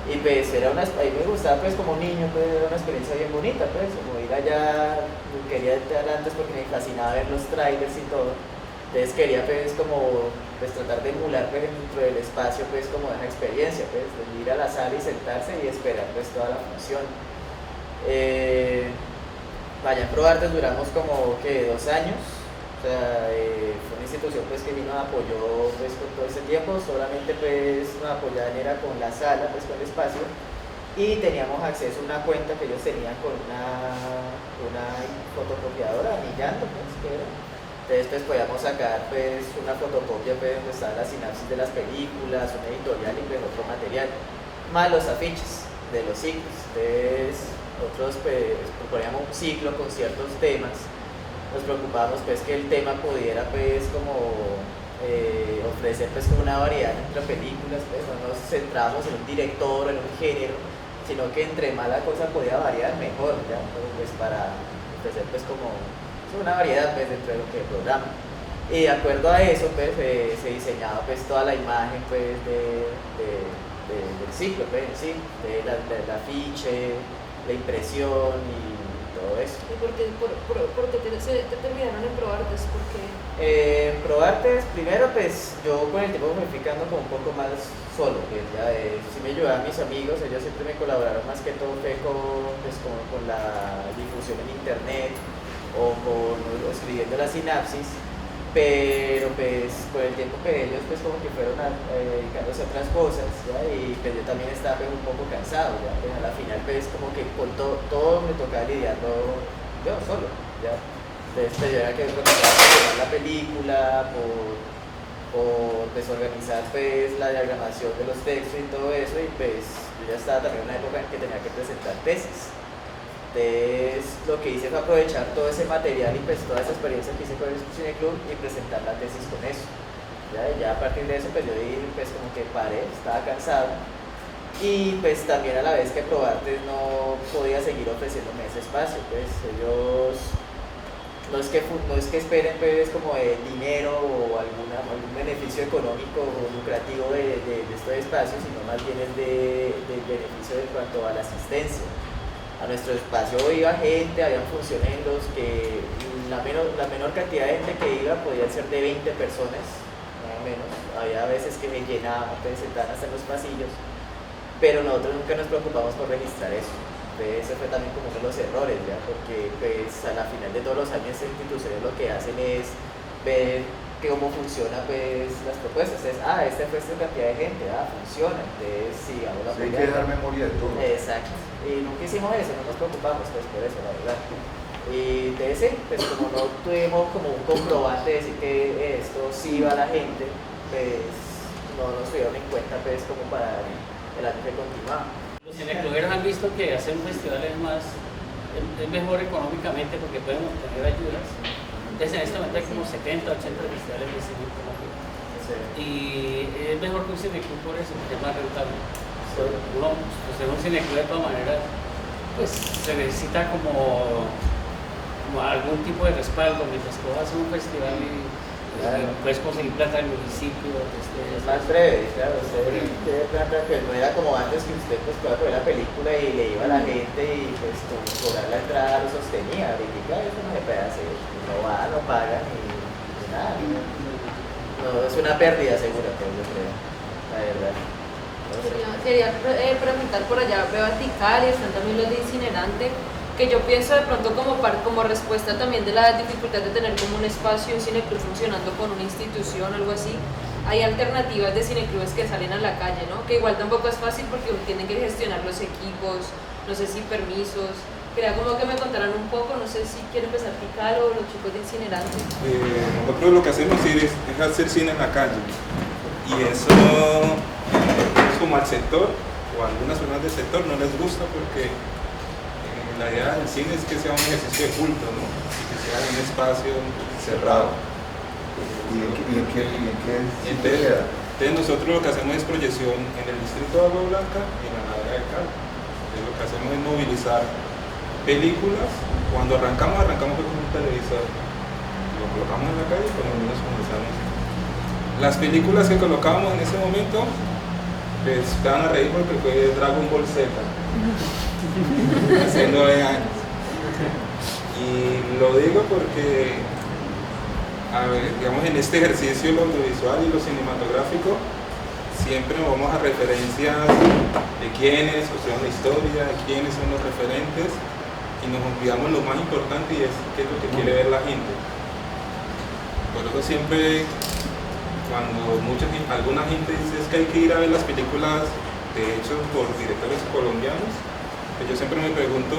y pues ahí me gustaba pues como niño, pues era una experiencia bien bonita, pues como ir allá, quería estar antes porque me fascinaba ver los trailers y todo, entonces quería pues como pues tratar de emular pues dentro del espacio pues como esa experiencia, pues de ir a la sala y sentarse y esperar pues toda la función. Allá en Probartes duramos como que 2 años. O sea, fue una institución pues que vino y apoyó pues con todo ese tiempo, solamente pues nos apoyaban era con la sala, pues con el espacio, y teníamos acceso a una cuenta que ellos tenían con una fotocopiadora, Anillando pues que era. Entonces pues podíamos sacar pues una fotocopia pues donde estaban las sinapsis de las películas, una editorial y pues otro material, más los afiches de los ciclos. Entonces nosotros pues proponíamos un ciclo con ciertos temas. Nos preocupábamos pues que el tema pudiera pues como ofrecer pues como una variedad entre películas, pues no nos centrábamos en un director, en un género, sino que entre más la cosa podía variar mejor, ¿ya? Pues para ofrecer pues como una variedad pues dentro de lo que el programa. Y de acuerdo a eso pues se diseñaba pues toda la imagen pues del ciclo pues en sí, del afiche, la impresión y todo eso. ¿Y por qué te terminaron en Probartes? Probartes, primero pues yo con el tiempo me fui quedando como un poco más solo, pues ya sí me ayudaban mis amigos, ellos siempre me colaboraron más que todo fue con la difusión en internet o escribiendo la sinapsis, pero pues con el tiempo que ellos pues como que fueron dedicándose a otras cosas, ¿ya? Y pues yo también estaba pues, un poco cansado, ¿ya? Pues a la final pues como que con todo me tocaba lidiarlo yo solo, ¿ya? Entonces pues yo era que me preocupaba por llevar la película, por pues, organizar pues la diagramación de los textos y todo eso, y pues yo ya estaba también en una época en que tenía que presentar tesis. Entonces lo que hice fue aprovechar todo ese material y pues toda esa experiencia que hice con el cineclub y presentar la tesis con eso. Ya a partir de eso pues yo pues como que paré, estaba cansado, y pues también a la vez que Probartes no podía seguir ofreciéndome ese espacio, pues ellos no es que esperen pues como dinero o algún beneficio económico o lucrativo de estos espacios, sino más bien es del beneficio en cuanto a la asistencia. A nuestro espacio iba gente, habían funciones en los que la menor cantidad de gente que iba podían ser de 20 personas, más o menos. Había veces que me llenaba, pues sentaban hasta en los pasillos, pero nosotros nunca nos preocupamos por registrar eso. Entonces ese fue también como uno de los errores, ¿ya? Porque pues a la final de todos los años estas instituciones lo que hacen es ver que cómo funciona pues las propuestas. Es, este fue esta cantidad de gente, funciona, entonces sí, vamos a Sí, hay que dejar memoria de todo. Exacto, y nunca hicimos eso, no nos preocupamos pues por eso, la verdad. Y de ese, pues como no tuvimos como un comprobante de decir que esto sí va a la gente, pues no nos tuvieron en cuenta pues como para el año que continuaba. Los cinecluberos han visto que hacer un festival es mejor económicamente porque pueden obtener ayudas. Entonces en este momento hay como 70, 80 festivales de cine en Colombia. Sí. Y es mejor que un cineclub por eso, porque es más rentable. Uno, pues en un cineclub de todas maneras, pues se necesita como algún tipo de respaldo, mientras que vas a un festival y puedes conseguir plata del municipio. Es más breve, claro, usted tiene plata que no era como antes que usted pues podía poner la película y le iba a la gente y pues cobrar la entrada lo sostenía. Ahorita eso no se puede hacer, no va, no pagan y nada. No, es una pérdida segura, pues yo creo, la verdad. No sé. Quería preguntar por allá, veo a Tikal y están también los de Incinerante, que yo pienso de pronto como respuesta también de la dificultad de tener como un espacio, un cineclub funcionando con una institución o algo así. Hay alternativas de cineclubes que salen a la calle, ¿no? Que igual tampoco es fácil porque tienen que gestionar los equipos, no sé si permisos. Quería como que me contaran un poco, no sé si quiere empezar Tikal o los chicos de Incinerante. Nosotros lo que hacemos es hacer cine en la calle y eso es como al sector o a algunas personas del sector no les gusta porque la idea del cine es que sea un ejercicio de culto, ¿no? Y que sea un espacio cerrado. ¿Y en qué Entonces nosotros lo que hacemos es proyección en el distrito de Agua Blanca y en la ladera de Cali. Entonces lo que hacemos es movilizar películas. Cuando arrancamos con un televisor, lo colocamos en la calle y con los niños comenzamos. Las películas que colocábamos en ese momento, pues estaban a reír porque fue Dragon Ball Z. Hace 9 años. Y lo digo porque, digamos, en este ejercicio lo audiovisual y lo cinematográfico siempre nos vamos a referencias de quiénes son la historia, de quiénes son los referentes y nos olvidamos lo más importante y es qué es lo que quiere ver la gente. Por eso siempre cuando alguna gente dice es que hay que ir a ver las películas de hecho por directores colombianos, yo siempre me pregunto,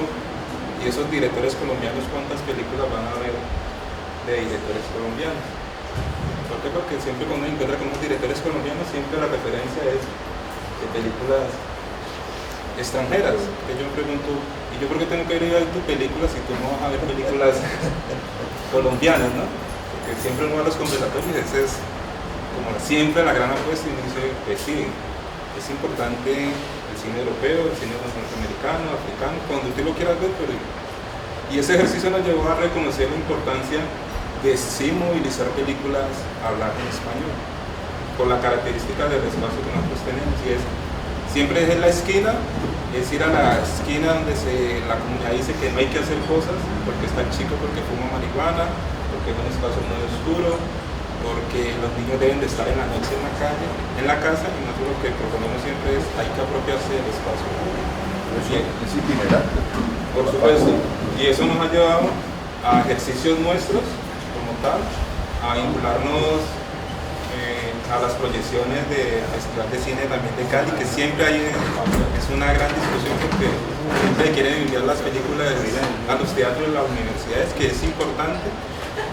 ¿y esos directores colombianos cuántas películas van a ver de directores colombianos? ¿Por qué? Porque siempre cuando uno encuentra con unos directores colombianos, siempre la referencia es de películas extranjeras. Que yo me pregunto, ¿y yo por qué tengo que ir a ver tus películas si tú no vas a ver películas colombianas, no? Porque siempre uno va a los conversatorios y ese es como siempre la gran apuesta y uno dice, pues sí, es importante el cine europeo, el cine norteamericano, africano, cuando usted lo quiera ver, pero... Y ese ejercicio nos llevó a reconocer la importancia de sí movilizar películas a hablar en español, por la característica del espacio que nosotros tenemos, y es, siempre es en la esquina, es ir a la esquina donde la comunidad dice que no hay que hacer cosas, porque está chico, porque fuma marihuana, porque es un espacio muy oscuro, porque los niños deben de estar en la noche en la calle, en la casa, y nosotros lo que proponemos siempre es hay que apropiarse del espacio público. Es itinerante. Por supuesto, y eso nos ha llevado a ejercicios nuestros, como tal, a vincularnos a las proyecciones del Festival de Cine también de Cali, que siempre es una gran discusión porque siempre quieren enviar las películas a los teatros de las universidades, que es importante,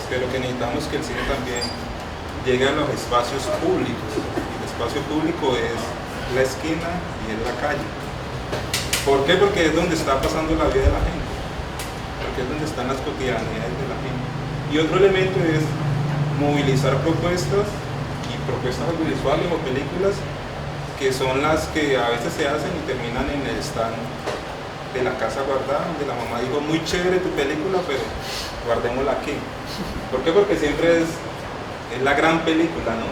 pero que necesitamos que el cine también llegue a los espacios públicos. El espacio público es la esquina y es la calle. ¿Por qué? Porque es donde está pasando la vida de la gente, porque es donde están las cotidianidades de la gente. Y otro elemento es movilizar propuestas audiovisuales o películas que son las que a veces se hacen y terminan en el stand de la casa guardada, donde la mamá dijo, muy chévere tu película, pero guardémosla aquí. ¿Por qué? Porque siempre es la gran película, ¿no?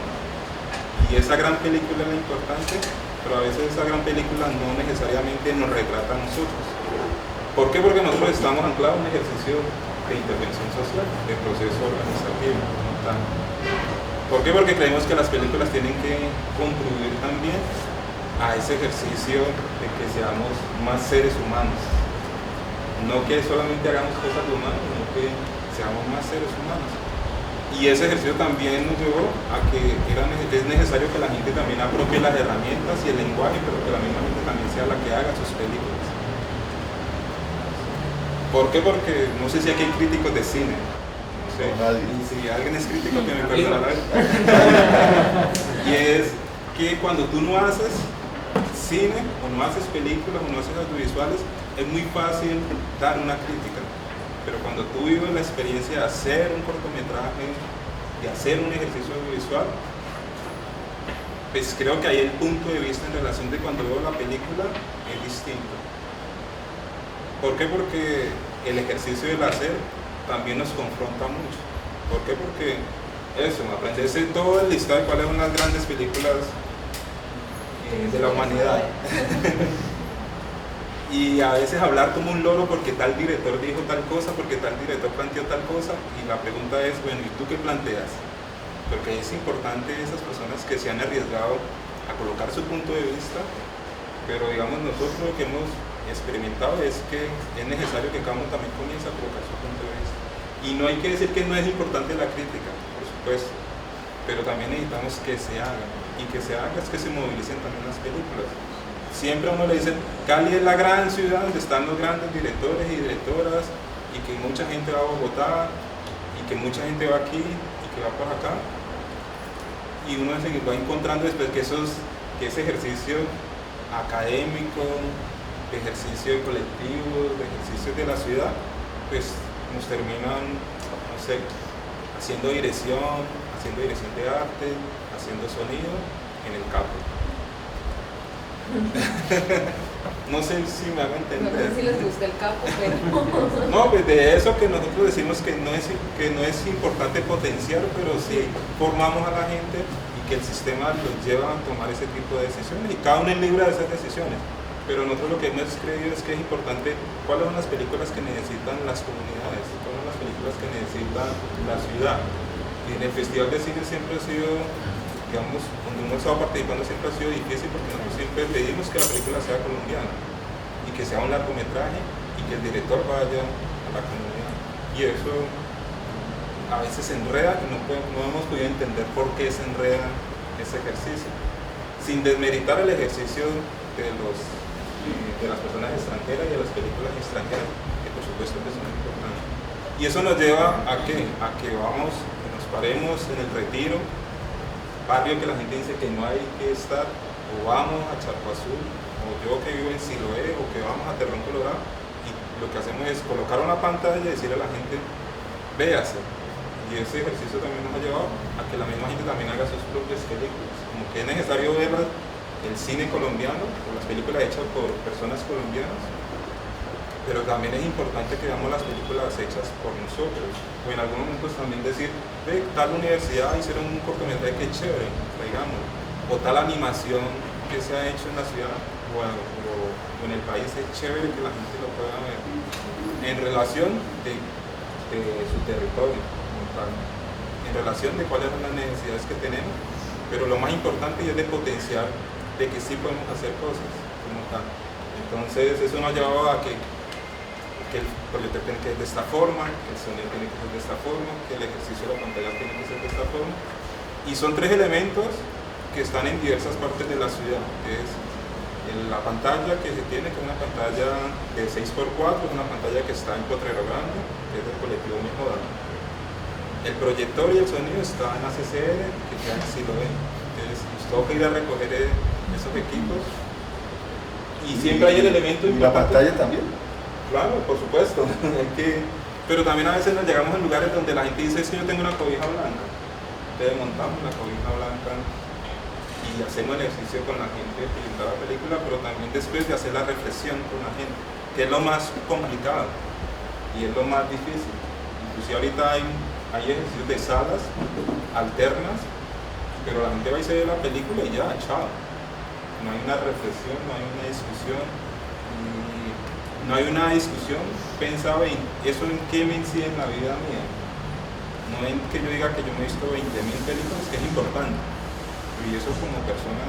Y esa gran película es la importante, pero a veces esa gran película no necesariamente nos retrata a nosotros. ¿Por qué? Porque nosotros estamos anclados en un ejercicio de intervención social, de proceso organizativo, ¿no? ¿Por qué? Porque creemos que las películas tienen que contribuir también a ese ejercicio de que seamos más seres humanos. No que solamente hagamos cosas humanas, sino que seamos más seres humanos. Y ese ejercicio también nos llevó a que es necesario que la gente también apropie las herramientas y el lenguaje, pero que la misma gente también sea la que haga sus películas. ¿Por qué? Porque no sé si aquí hay críticos de cine. No sé. No, nadie. Y si alguien es crítico, que me perdonará. Y es que cuando tú no haces cine, o no haces películas, o no haces audiovisuales, es muy fácil dar una crítica. Pero cuando tú vives la experiencia de hacer un cortometraje, de hacer un ejercicio audiovisual, pues creo que ahí el punto de vista en relación de cuando veo la película es distinto. ¿Por qué? Porque el ejercicio del hacer también nos confronta mucho. ¿Por qué? Porque eso, aprenderse todo el listado de cuáles son las grandes películas de la humanidad. Y a veces hablar como un loro porque tal director dijo tal cosa, porque tal director planteó tal cosa, y la pregunta es, bueno, ¿y tú qué planteas? Porque es importante esas personas que se han arriesgado a colocar su punto de vista, pero digamos nosotros lo que hemos experimentado es que es necesario que cada uno también comience a colocar su punto de vista. Y no hay que decir que no es importante la crítica, por supuesto, pero también necesitamos que se haga, y que se haga es que se movilicen también las películas. Siempre a uno le dicen, Cali es la gran ciudad donde están los grandes directores y directoras, y que mucha gente va a Bogotá, y que mucha gente va aquí, y que va por acá. Y uno se va encontrando después que ese ejercicio académico, de ejercicio colectivo, de ejercicio de la ciudad, pues nos terminan, no sé, haciendo dirección de arte, haciendo sonido en el campo. No sé si me hago entender. No sé si les gusta el capo, pero... No, pues de eso que nosotros decimos que no es importante potenciar, pero sí formamos a la gente y que el sistema los lleva a tomar ese tipo de decisiones, y cada uno es libre de esas decisiones. Pero nosotros lo que hemos creído es que es importante cuáles son las películas que necesitan las comunidades, cuáles son las películas que necesitan la ciudad. Y en el Festival de Cine siempre ha sido, digamos, cuando hemos estado participando siempre ha sido difícil, porque nosotros siempre pedimos que la película sea colombiana y que sea un largometraje y que el director vaya a la comunidad. Y eso a veces se enreda, y no hemos podido entender por qué se enreda ese ejercicio, sin desmeritar el ejercicio de las personas extranjeras y de las películas extranjeras, que por supuesto que son importantes. Y eso nos lleva a que nos paremos en el Retiro, barrio que la gente dice que no hay que estar, o vamos a Charco Azul, o yo que vivo en Siloé, o que vamos a Terrón Colorado, y lo que hacemos es colocar una pantalla y decirle a la gente, véase. Y ese ejercicio también nos ha llevado a que la misma gente también haga sus propias películas, como que es necesario ver el cine colombiano, o las películas hechas por personas colombianas, pero también es importante que veamos las películas hechas por nosotros, o en algunos momentos también decir, ve, tal universidad hicieron un cortometraje que es chévere, digamos, o tal animación que se ha hecho en la ciudad o en el país es chévere que la gente lo pueda ver, en relación de su territorio, en relación de cuáles son las necesidades que tenemos, pero lo más importante es de potenciar de que sí podemos hacer cosas como tal. Entonces eso nos ha llevado a que el proyecto tiene que ser de esta forma, que el sonido tiene que ser de esta forma, que el ejercicio de la pantalla tiene que ser de esta forma. Y son tres elementos que están en diversas partes de la ciudad, que es la pantalla que se tiene, que es una pantalla de 6x4, es una pantalla que está en Potrero Grande, que es del colectivo Mi Joda. El proyector y el sonido está en ACCR, que ya sí lo ven. Entonces nos toca ir a recoger esos equipos. Y siempre hay el elemento ¿Y la pantalla también? Claro, por supuesto. Pero también a veces nos llegamos a lugares donde la gente dice, es que yo tengo una cobija blanca. Entonces montamos la cobija blanca y hacemos el ejercicio con la gente de pintar la película, pero también después de hacer la reflexión con la gente, que es lo más complicado y es lo más difícil. Inclusive ahorita hay ejercicios de salas alternas, pero la gente va y se ve la película y ya, chao. No hay una reflexión, no hay una discusión. No hay una discusión pensada en eso en qué me incide en la vida mía. No en que yo diga que yo me he visto 20.000 películas, que es importante. Y eso como persona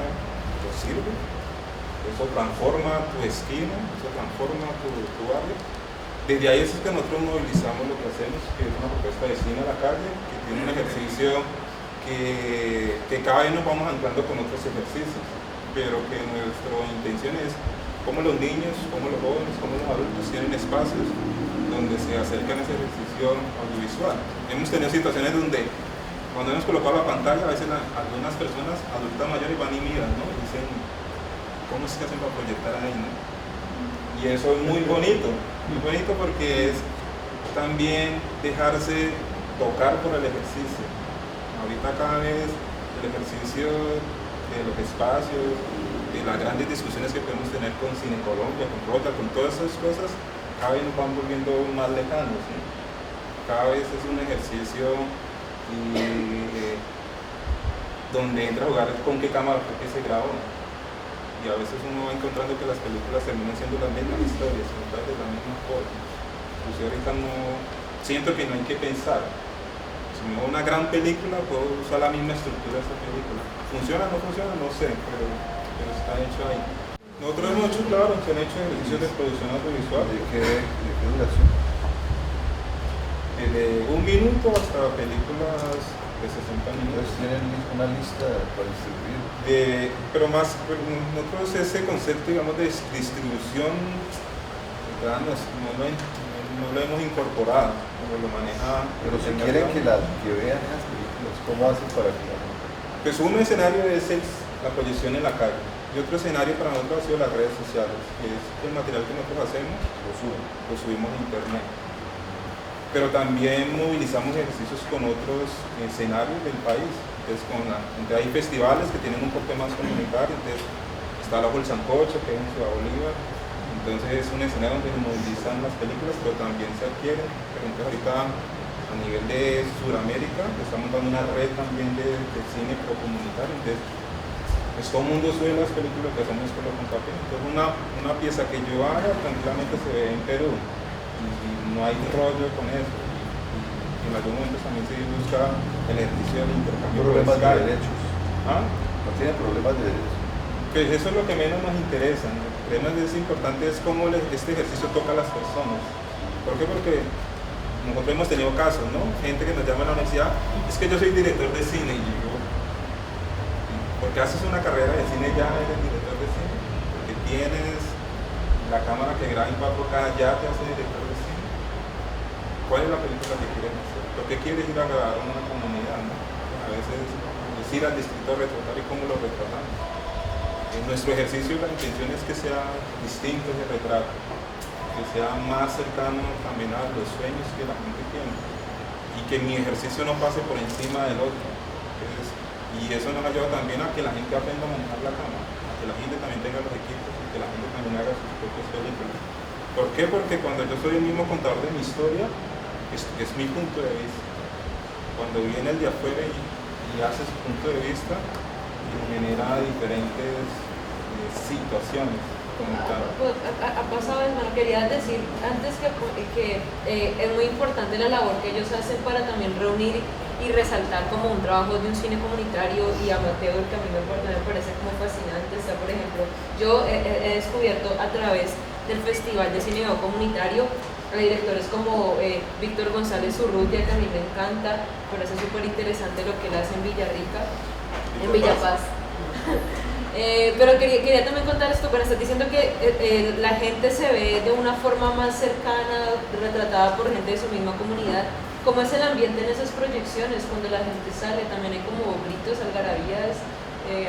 te sirve. Eso transforma tu esquina, eso transforma tu barrio. Desde ahí es que nosotros movilizamos lo que hacemos. hacemos, que es una propuesta de cine a la calle, que tiene un ejercicio que cada vez nos vamos anclando con otros ejercicios, pero que nuestra intención es cómo los niños, cómo los jóvenes, cómo los adultos tienen espacios donde se acercan a ese ejercicio audiovisual. Hemos tenido situaciones donde cuando hemos colocado la pantalla, a veces algunas personas adultas mayores van y miran, ¿no? Y dicen, ¿cómo es que hacen para proyectar ahí, no? Y eso es muy bonito porque es también dejarse tocar por el ejercicio. Ahorita cada vez el ejercicio de los espacios, de las grandes discusiones que podemos tener con Cine Colombia, con Rota, con todas esas cosas, cada vez nos van volviendo más lejanos, ¿sí? Cada vez es un ejercicio donde entra a jugar con qué cámara fue que se grabó. Y a veces uno va encontrando que las películas terminan siendo las mismas historias, contadas de la misma forma. Pues yo ahorita no siento que no hay que pensar. Si me veo una gran película, puedo usar la misma estructura de esa película. ¿Funciona o no funciona? No sé, pero está hecho ahí. Nosotros hemos hecho, claro, se han hecho ejercicios de producción audiovisual. ¿De qué duración? De 1 minuto hasta películas de 60 minutos. Entonces tienen una lista para distribuir. Pero nosotros ese concepto, digamos, de distribución, ¿verdad? No lo hemos incorporado, como lo maneja. Pero si quieren que vean esas películas, ¿cómo hacen para que la gente? Pues un escenario es la proyección en la calle, y otro escenario para nosotros ha sido las redes sociales, que es el material que nosotros hacemos, lo subimos a internet. Pero también movilizamos ejercicios con otros escenarios del país. Entonces hay festivales que tienen un poco más comunitario, entonces está la Ojo el Sancocho, que es en Ciudad Bolívar. Entonces es un escenario donde se movilizan las películas, pero también se adquieren. Por ejemplo, ahorita a nivel de Sudamérica estamos dando una red también de cine pro-comunitario. Entonces pues todo el mundo sube las películas que hacemos con los comparten. Entonces una pieza que yo haga tranquilamente se ve en Perú. Y no hay rollo con eso. Y en algún momento también se busca el ejercicio del intercambio. Problemas de derechos. ¿Ah? No tienen problemas de derechos. Pues eso es lo que menos nos interesa, ¿no? Lo que más es importante es cómo este ejercicio toca a las personas. ¿Por qué? Porque nosotros hemos tenido casos, ¿no? Gente que nos llama a la universidad, es que yo soy director de cine, y yo, porque haces una carrera de cine ya eres director de cine, porque tienes la cámara que graba en 4K, ya te hace director de cine. ¿Cuál es la película que quieres hacer? ¿Por qué quieres ir a grabar a una comunidad, no? A veces es ir al distrito a retratar y cómo lo retratamos. En nuestro ejercicio la intención es que sea distinto ese retrato, que sea más cercano también a los sueños que la gente tiene y que mi ejercicio no pase por encima del otro. Y eso nos ayuda también a que la gente aprenda a montar la cámara, a que la gente también tenga los equipos y que la gente también haga sus propias películas. ¿Por qué? Porque cuando yo soy el mismo contador de mi historia, es mi punto de vista. Cuando viene el de afuera y hace su punto de vista, genera diferentes situaciones. Ha pasado, hermano, quería decir antes que es muy importante la labor que ellos hacen para también reunir y resaltar como un trabajo de un cine comunitario y amateur que a mí me parece como fascinante. O sea, por ejemplo, yo he descubierto a través del Festival de Cine Comunitario a directores como Víctor González Urrutia, que a mí me encanta, me parece súper interesante lo que él hace en Villarrica, en Villapaz. Pero quería también contar esto, pero estás diciendo que la gente se ve de una forma más cercana, retratada por gente de su misma comunidad. ¿Cómo es el ambiente en esas proyecciones cuando la gente sale? También hay como gritos, algarabías,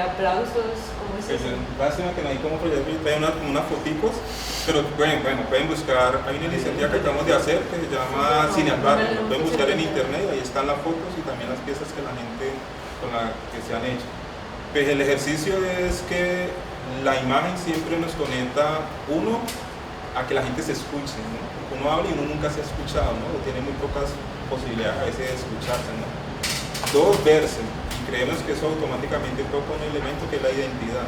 aplausos, ¿cómo es eso? Lástima que no hay como proyectar, hay unas foticos, pero pueden buscar, hay una iniciativa que acabamos de hacer que se llama Cine al Barrio, lo pueden buscar en internet, ahí están las fotos y también las piezas que la gente con la que se han hecho. Pues el ejercicio es que la imagen siempre nos conecta, uno, a que la gente se escuche, ¿no? Porque uno habla y uno nunca se ha escuchado, ¿no? O tiene muy pocas posibilidades a veces de escucharse, ¿no? Dos, verse, y creemos que eso automáticamente toca un elemento que es la identidad,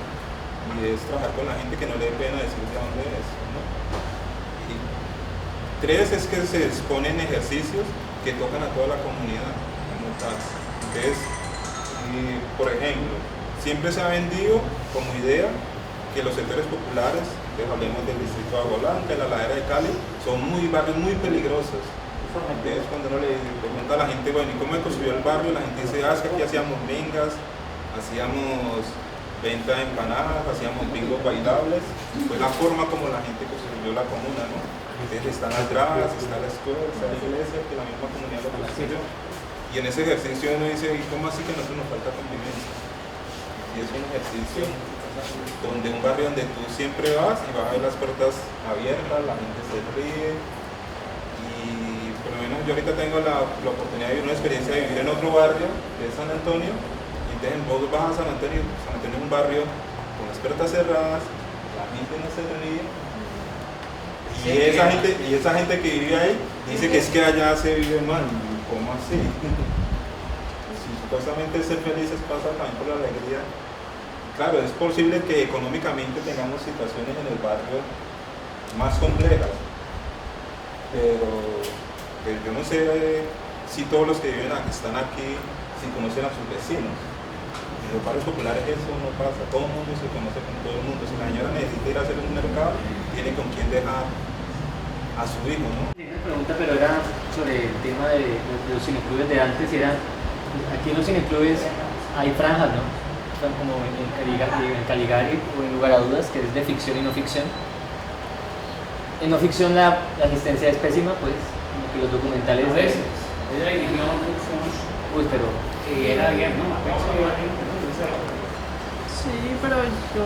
y es trabajar con la gente que no le dé pena decir de dónde es, ¿no? Y tres, es que se exponen ejercicios que tocan a toda la comunidad, como tal. Entonces, por ejemplo, siempre se ha vendido como idea que los sectores populares, que hablemos del distrito de Agua Blanca, la ladera de Cali, son barrios muy peligrosos. Entonces cuando uno le pregunta a la gente, bueno, ¿y cómo se construyó el barrio? La gente dice, ah, es que aquí hacíamos mingas, hacíamos venta de empanadas, hacíamos bingos bailables. Fue la forma como la gente construyó la comuna, ¿no? Entonces están las gradas, está la escuela, está la iglesia, que la misma comunidad lo construyó. Y en ese ejercicio uno dice, ¿y cómo así que a nosotros nos falta convivencia? Y es un ejercicio donde un barrio donde tú siempre vas y vas a ver las puertas abiertas, la gente se ríe. Y por lo menos yo ahorita tengo la oportunidad de vivir una experiencia de vivir en otro barrio, que es San Antonio. Y entonces vos vas a San Antonio es un barrio con las puertas cerradas, la gente no se ríe. Y esa gente que vive ahí dice que es que allá se vive mal. ¿Cómo así? Si supuestamente ser felices pasa también por la alegría. Claro, es posible que económicamente tengamos situaciones en el barrio más complejas, pero yo no sé si todos los que están aquí, si conocen a sus vecinos. En los barrios populares eso no pasa, todo el mundo se conoce con todo el mundo. Si la señora necesita ir a hacer un mercado, tiene con quién dejar a su hijo, ¿no? Una pregunta, pero era sobre el tema de los cineclubes de antes. Aquí en los cineclubes hay franjas, ¿no? Son como en Caligari o en Lugar a Dudas, que es de ficción y no ficción. En no ficción la asistencia es pésima, pues, como que los documentales... A veces, ella dirigió ficción. Uy, pero... Era bien, ¿no? Sí, pero yo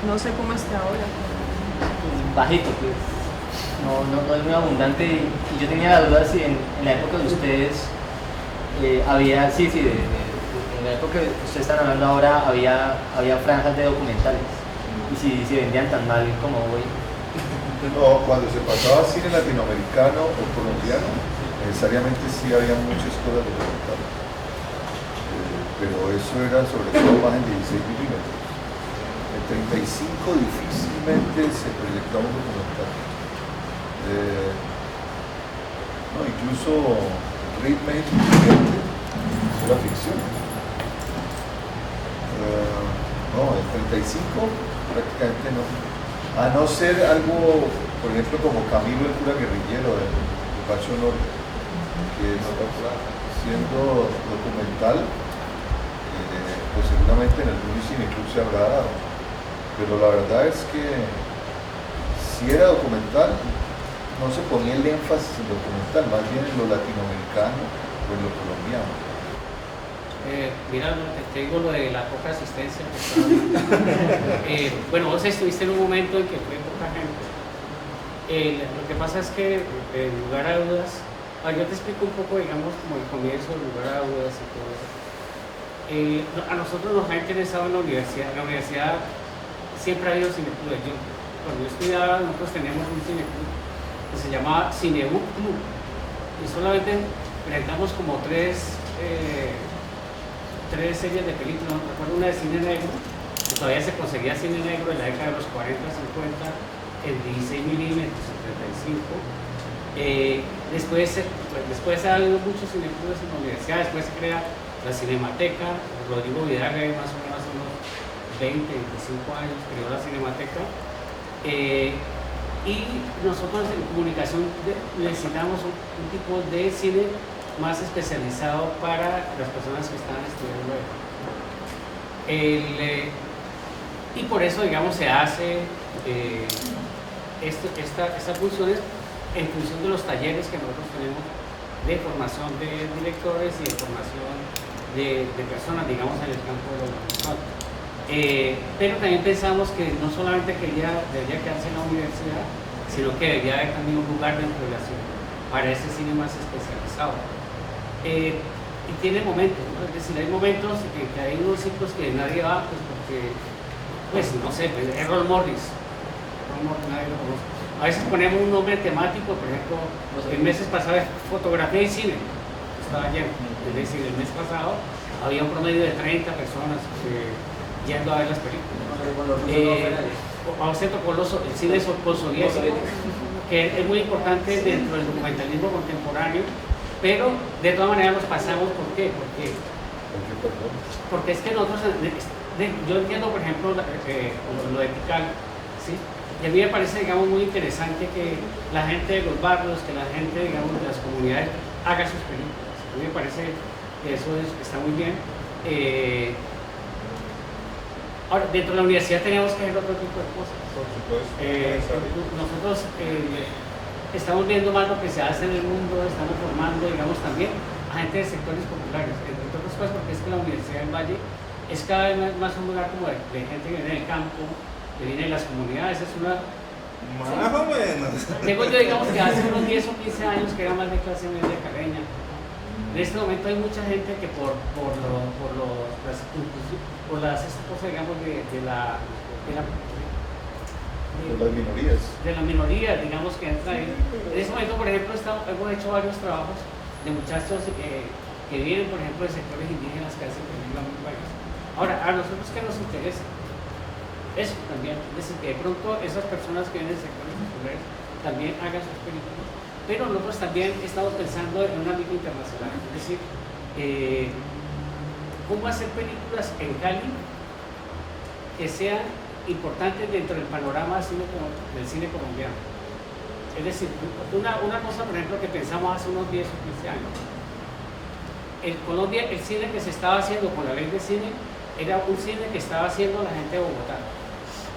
no sé cómo está ahora. Bajito, pues. No es muy abundante. Y yo tenía la duda si en la época de ustedes había... en la época que ustedes están hablando ahora había franjas de documentales. Y si se vendían tan mal como hoy. No, cuando se pasaba cine latinoamericano o colombiano, necesariamente sí había muchas cosas documentales. Pero eso era sobre todo más en 16 milímetros. En 35 difícilmente se proyectaba un documental. No, incluso Ritme era ficción. No, en 35 prácticamente no. A no ser algo, por ejemplo, como Camilo el cura guerrillero de Pacho Norte, que siendo documental, pues seguramente en el Cineclub se habrá dado. Pero la verdad es que si era documental, no se ponía el énfasis en documental, más bien en lo latinoamericano o en lo colombiano. Mira, te digo lo de la poca asistencia que estaba hablando. Bueno, vos estuviste en un momento en que fue poca gente. Lo que pasa es que en Lugar a Dudas, yo te explico un poco, digamos, como el comienzo de Lugar a Dudas y todo eso. A nosotros nos ha interesado en la universidad. En la universidad siempre ha habido cineclubes. Cuando yo estudiaba, nosotros teníamos un cineclub que se llamaba Cinebook Club. Y solamente presentamos como tres series de películas. Recuerdo una de cine negro, que todavía se conseguía cine negro en la década de los 40, 50, en 16 milímetros, en 35. Después ha habido muchos cineclubes en la universidad. Después se crea la Cinemateca. Rodrigo Vidaga, más o menos hace unos 20, 25 años, creó la Cinemateca. Y nosotros en comunicación necesitamos un tipo de cine más especializado para las personas que están estudiando y por eso, digamos, se hace estas funciones en función de los talleres que nosotros tenemos de formación de directores y de formación de personas, digamos, en el campo de lo audiovisual. Pero también pensamos que no solamente debería quedarse en la universidad, sino que debería haber también un lugar dentro de la ciudad para ese cine más especializado. Y tiene momentos, ¿no? Es decir, hay momentos que hay unos ciclos que nadie va, pues porque, pues no sé, Errol Morris, nadie lo conoce. A veces ponemos un nombre temático, por ejemplo, el mes pasado fotografía y cine, estaba lleno. Es decir, el mes pasado había un promedio de 30 personas yendo a ver las películas. A usted tocó el cine postsoviético, que es muy importante dentro del documentalismo contemporáneo, pero de todas maneras los pasamos. ¿Por qué? Porque es que nosotros, yo entiendo, por ejemplo, lo de Tikal, ¿sí? Y a mí me parece, digamos, muy interesante que la gente de los barrios, que la gente, digamos, de las comunidades haga sus películas. A mí me parece que eso está muy bien. Ahora, dentro de la universidad tenemos que hacer otro tipo de cosas. Por supuesto. Nosotros estamos viendo más lo que se hace en el mundo, estamos formando, digamos, también a gente de sectores populares, entre otras cosas porque es que la Universidad del Valle es cada vez más un lugar como de gente que viene del campo, que viene de las comunidades, es una... Más o menos. Tengo yo, digamos, que hace unos 10 o 15 años que era más de clase media caleña. En este momento hay mucha gente que por las estas cosas, digamos, de las minorías. De las minorías, digamos, que entra ahí. En este momento, por ejemplo, hemos hecho varios trabajos de muchachos que vienen, por ejemplo, de sectores indígenas que hacen películas muy buenas. Ahora, a nosotros, ¿qué nos interesa? Eso también, es decir, que de pronto esas personas que vienen de sectores populares también hagan sus películas. Pero nosotros también estamos pensando en un ámbito internacional, es decir, cómo hacer películas en Cali que sean importantes dentro del panorama del cine colombiano. Es decir, una cosa, por ejemplo, que pensamos hace unos 10 o 15 años. En Colombia, el cine que se estaba haciendo con la ley de cine era un cine que estaba haciendo la gente de Bogotá.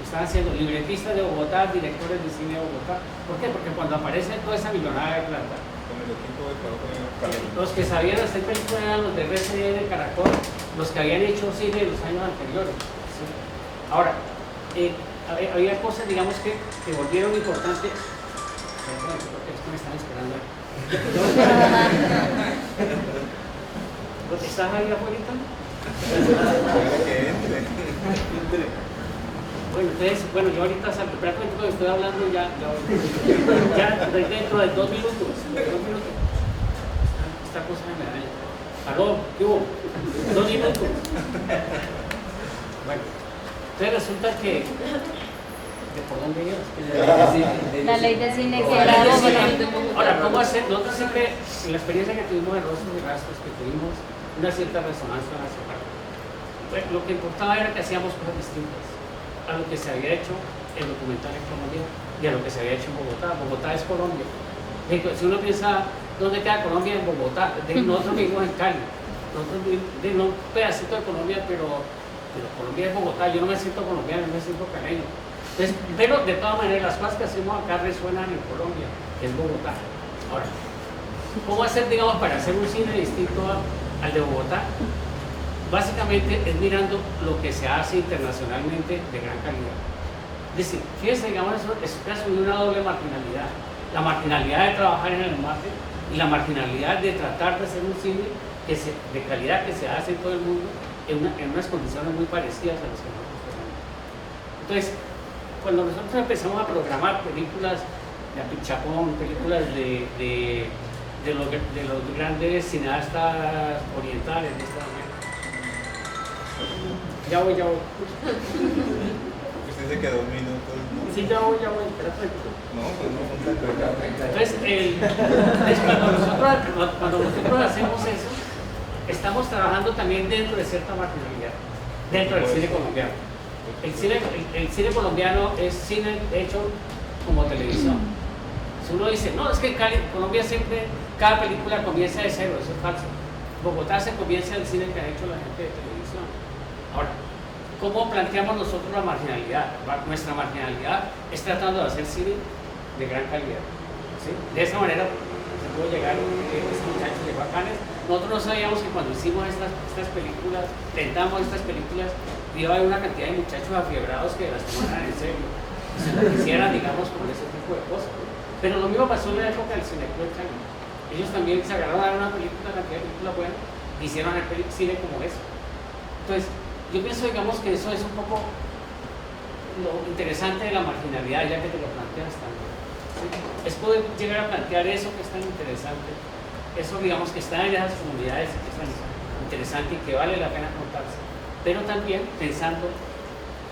Estaban haciendo libretistas de Bogotá, directores de cine de Bogotá. ¿Por qué? Porque cuando aparece toda esa millonada de plata, Con el equipo de trabajo los que sabían hacer películas eran los de RCD de Caracol, los que habían hecho cine en los años anteriores. ¿Sí? Ahora, había cosas, digamos, que volvieron importantes. Esto me están esperando. ¿Estás ahí afuera? Bueno, entonces, yo ahorita salgo, prácticamente cuando estoy hablando ya dentro de 2 minutos. Esta cosa me daña. Aló, ¿qué hubo? 2 minutos. Bueno, entonces resulta que ¿por dónde ibas? La ley de cine que La era ley de Bogotá. cine. Ahora, ¿cómo hacer? Nosotros siempre, en la experiencia que tuvimos en Rostros y Rastros, que tuvimos una cierta resonancia nacional, pues, lo que importaba era que hacíamos cosas distintas a lo que se había hecho en documental en Colombia y a lo que se había hecho en Bogotá. Bogotá es Colombia. Si uno piensa, ¿dónde queda Colombia? En Bogotá. Nosotros vivimos en Cali. Nosotros vivimos un pedacito de Colombia, pero Colombia es Bogotá. Yo no me siento colombiano, no me siento caleño. Entonces, pero de todas maneras, las cosas que hacemos acá resuenan en Colombia, que es Bogotá. Ahora, ¿cómo hacer, digamos, para hacer un cine distinto al de Bogotá? Básicamente es mirando lo que se hace internacionalmente de gran calidad. Es decir, fíjense, digamos, eso es caso de una doble marginalidad. La marginalidad de trabajar en el margen y la marginalidad de tratar de hacer un cine de calidad que se hace en todo el mundo en unas condiciones muy parecidas a las que nosotros tenemos. Entonces, cuando nosotros empezamos a programar películas de Apichapón, películas de los grandes cineastas orientales de esta manera. Ya voy. Usted se quedó 2 minutos. ¿No? Sí, ya voy, espera un poquito. No, pues no. Entonces, cuando nosotros hacemos eso, estamos trabajando también dentro de cierta marginalidad, dentro del cine colombiano. El cine colombiano es cine hecho como televisión. Si uno dice, no, es que en Colombia siempre cada película comienza de cero, eso es falso. Bogotá se comienza el cine que ha hecho la gente de televisión. Ahora, ¿cómo planteamos nosotros la marginalidad? Nuestra marginalidad es tratando de hacer cine de gran calidad. ¿Sí? De esa manera se pudo llegar, este muchacho llegó a Cannes. Nosotros no sabíamos que cuando hicimos estas películas, tentamos estas películas, iba a haber una cantidad de muchachos afiebrados que las tomaran en serio, que se las hicieran, digamos, con ese tipo de cosas. Pero lo mismo pasó en la época del Cineclub Cali. Ellos también se agarraron a una película, una cantidad de películas buenas, y hicieron el cine como eso. Entonces, yo pienso, digamos, que eso es un poco lo interesante de la marginalidad, ya que te lo planteas también. ¿Sí? Es poder llegar a plantear eso que es tan interesante, eso, digamos, que está en esas comunidades, que es tan interesante y que vale la pena contarse. Pero también pensando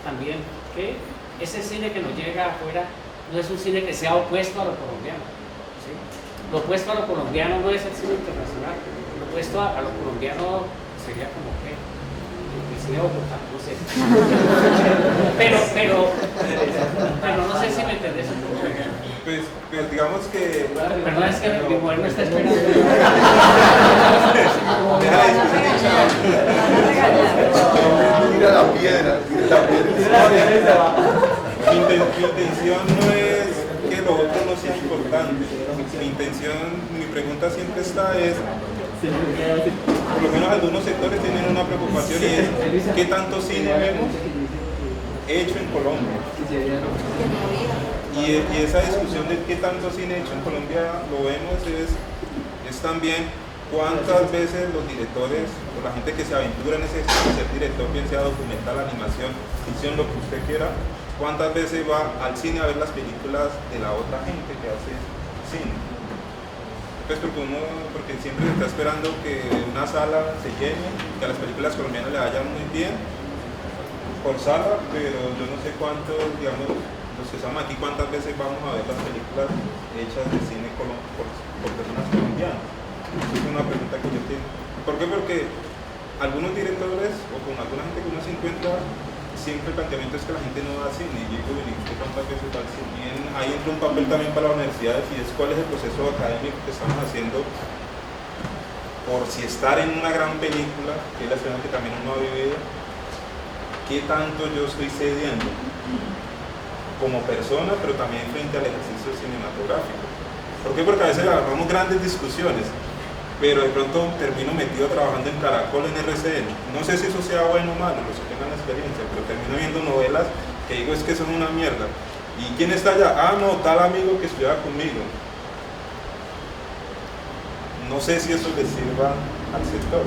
también que ese cine que nos llega afuera no es un cine que sea opuesto a lo colombiano. ¿Sí? Lo opuesto a lo colombiano no es el cine internacional, lo opuesto a lo colombiano sería como que el cine de Bogotá, no sé. pero no sé si me entendés un poco. Pues digamos que... Perdón, es que mi mujer me está esperando. Deja la discusión. Tira la piedra, tira la piedra. Mi intención no es que lo otro no sea importante. Mi intención, mi pregunta siempre es, por lo menos algunos sectores tienen una preocupación y es ¿qué tanto cine vemos hecho en Colombia? Y esa discusión de qué tanto cine hecho en Colombia lo vemos es también cuántas veces los directores o la gente que se aventura en ese ser director, bien sea documental, animación, ficción, lo que usted quiera, cuántas veces va al cine a ver las películas de la otra gente que hace cine. Pues porque siempre se está esperando que una sala se llene, que a las películas colombianas le vayan muy bien por sala, pero yo no sé cuántos, digamos, los que estamos aquí, cuántas veces vamos a ver las películas hechas de cine por personas colombianas. Esa es una pregunta que yo tengo. ¿Por qué? Porque algunos directores o con alguna gente que uno se encuentra, siempre el planteamiento es que la gente no va al cine. Y yo digo, ¿usted cuántas veces va al cine? Y ahí entra un papel también para las universidades y es cuál es el proceso académico que estamos haciendo por si estar en una gran película, que es la experiencia que también uno ha vivido, qué tanto yo estoy cediendo como persona, pero también frente al ejercicio cinematográfico. ¿Por qué? Porque a veces agarramos grandes discusiones, pero de pronto termino metido trabajando en Caracol, en RCN. No sé si eso sea bueno o malo, los que tengan experiencia, pero termino viendo novelas que digo es que son una mierda. ¿Y quién está allá? Ah, no, tal amigo que estudiaba conmigo. No sé si eso le sirva al sector,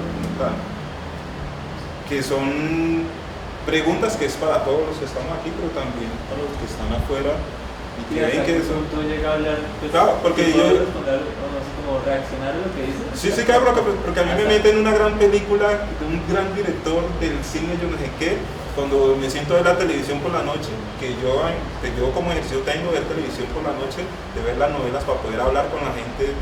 que son preguntas que es para todos los que estamos aquí, pero también para los que están afuera y que ven que eso... ¿Tú llegas a hablar? Pues, claro, porque yo... responder, o no sé, como reaccionar a lo que dices? Sí, claro, porque a mí me meten en una gran película de un gran director del cine, yo no sé qué, cuando me siento a ver la televisión por la noche, que yo como ejercicio tengo de ver televisión por la noche, de ver las novelas para poder hablar con la gente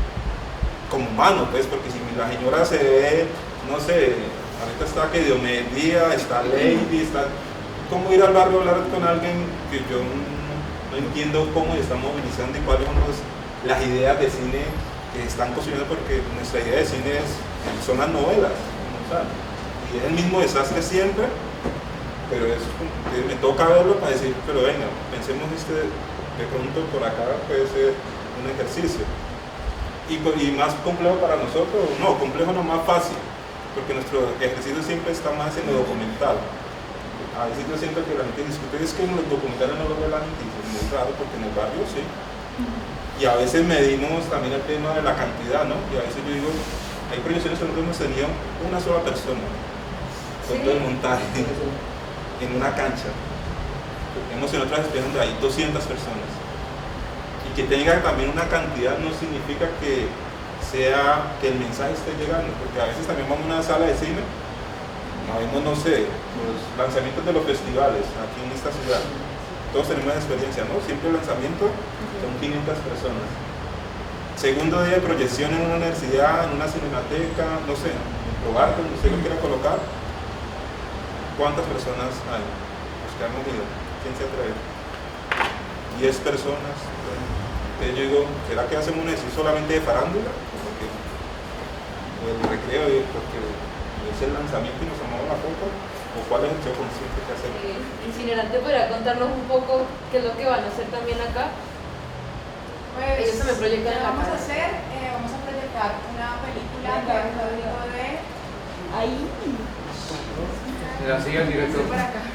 como humano, pues, porque si la señora se ve, no sé, ahorita está que Diomedes, está Lady, está... ¿Cómo ir al barrio a hablar con alguien que yo no entiendo cómo se está movilizando y cuáles son las ideas de cine que están construyendo? Porque nuestra idea de cine son las novelas, ¿sabes? Y es el mismo desastre siempre, pero me toca verlo para decir, pero venga, pensemos de pronto por acá puede ser un ejercicio. Y más complejo para nosotros, no, complejo no, más fácil, porque nuestro ejercicio siempre está más en lo documental. A veces yo siento que la gente discute, es que en los documentales no lo ve la gente, es muy raro, porque en el barrio sí. Y a veces medimos también el tema de la cantidad, ¿no? Y a veces yo digo, hay proyecciones que nosotros hemos tenido una sola persona, con todo el montaje, en una cancha. Hemos tenido otras experiencias donde hay 200 personas. Y que tenga también una cantidad no significa que el mensaje esté llegando, porque a veces también vamos a una sala de cine, vemos, no sé, los lanzamientos de los festivales aquí en esta ciudad. Todos tenemos experiencia, ¿no? Siempre el lanzamiento son 500 personas. Segundo día de proyección en una universidad, en una cinemateca, no sé, en probar, donde usted lo quiera colocar. ¿Cuántas personas hay? Los que han ido. ¿Quién se atreve? 10 personas. Entonces yo digo, ¿será que hacemos un ejercicio solamente de farándula? Porque el recreo, porque es el lanzamiento y nos tomamos la foto, o cuál es el show consciente que hacemos. Itinerante, ¿podría contarnos un poco qué es lo que van a hacer también acá? Pues, ellos también proyectan en la vamos a casa. hacer, vamos a proyectar una película que es Rodrigo de... Ahí. La sigue el director. Por acá.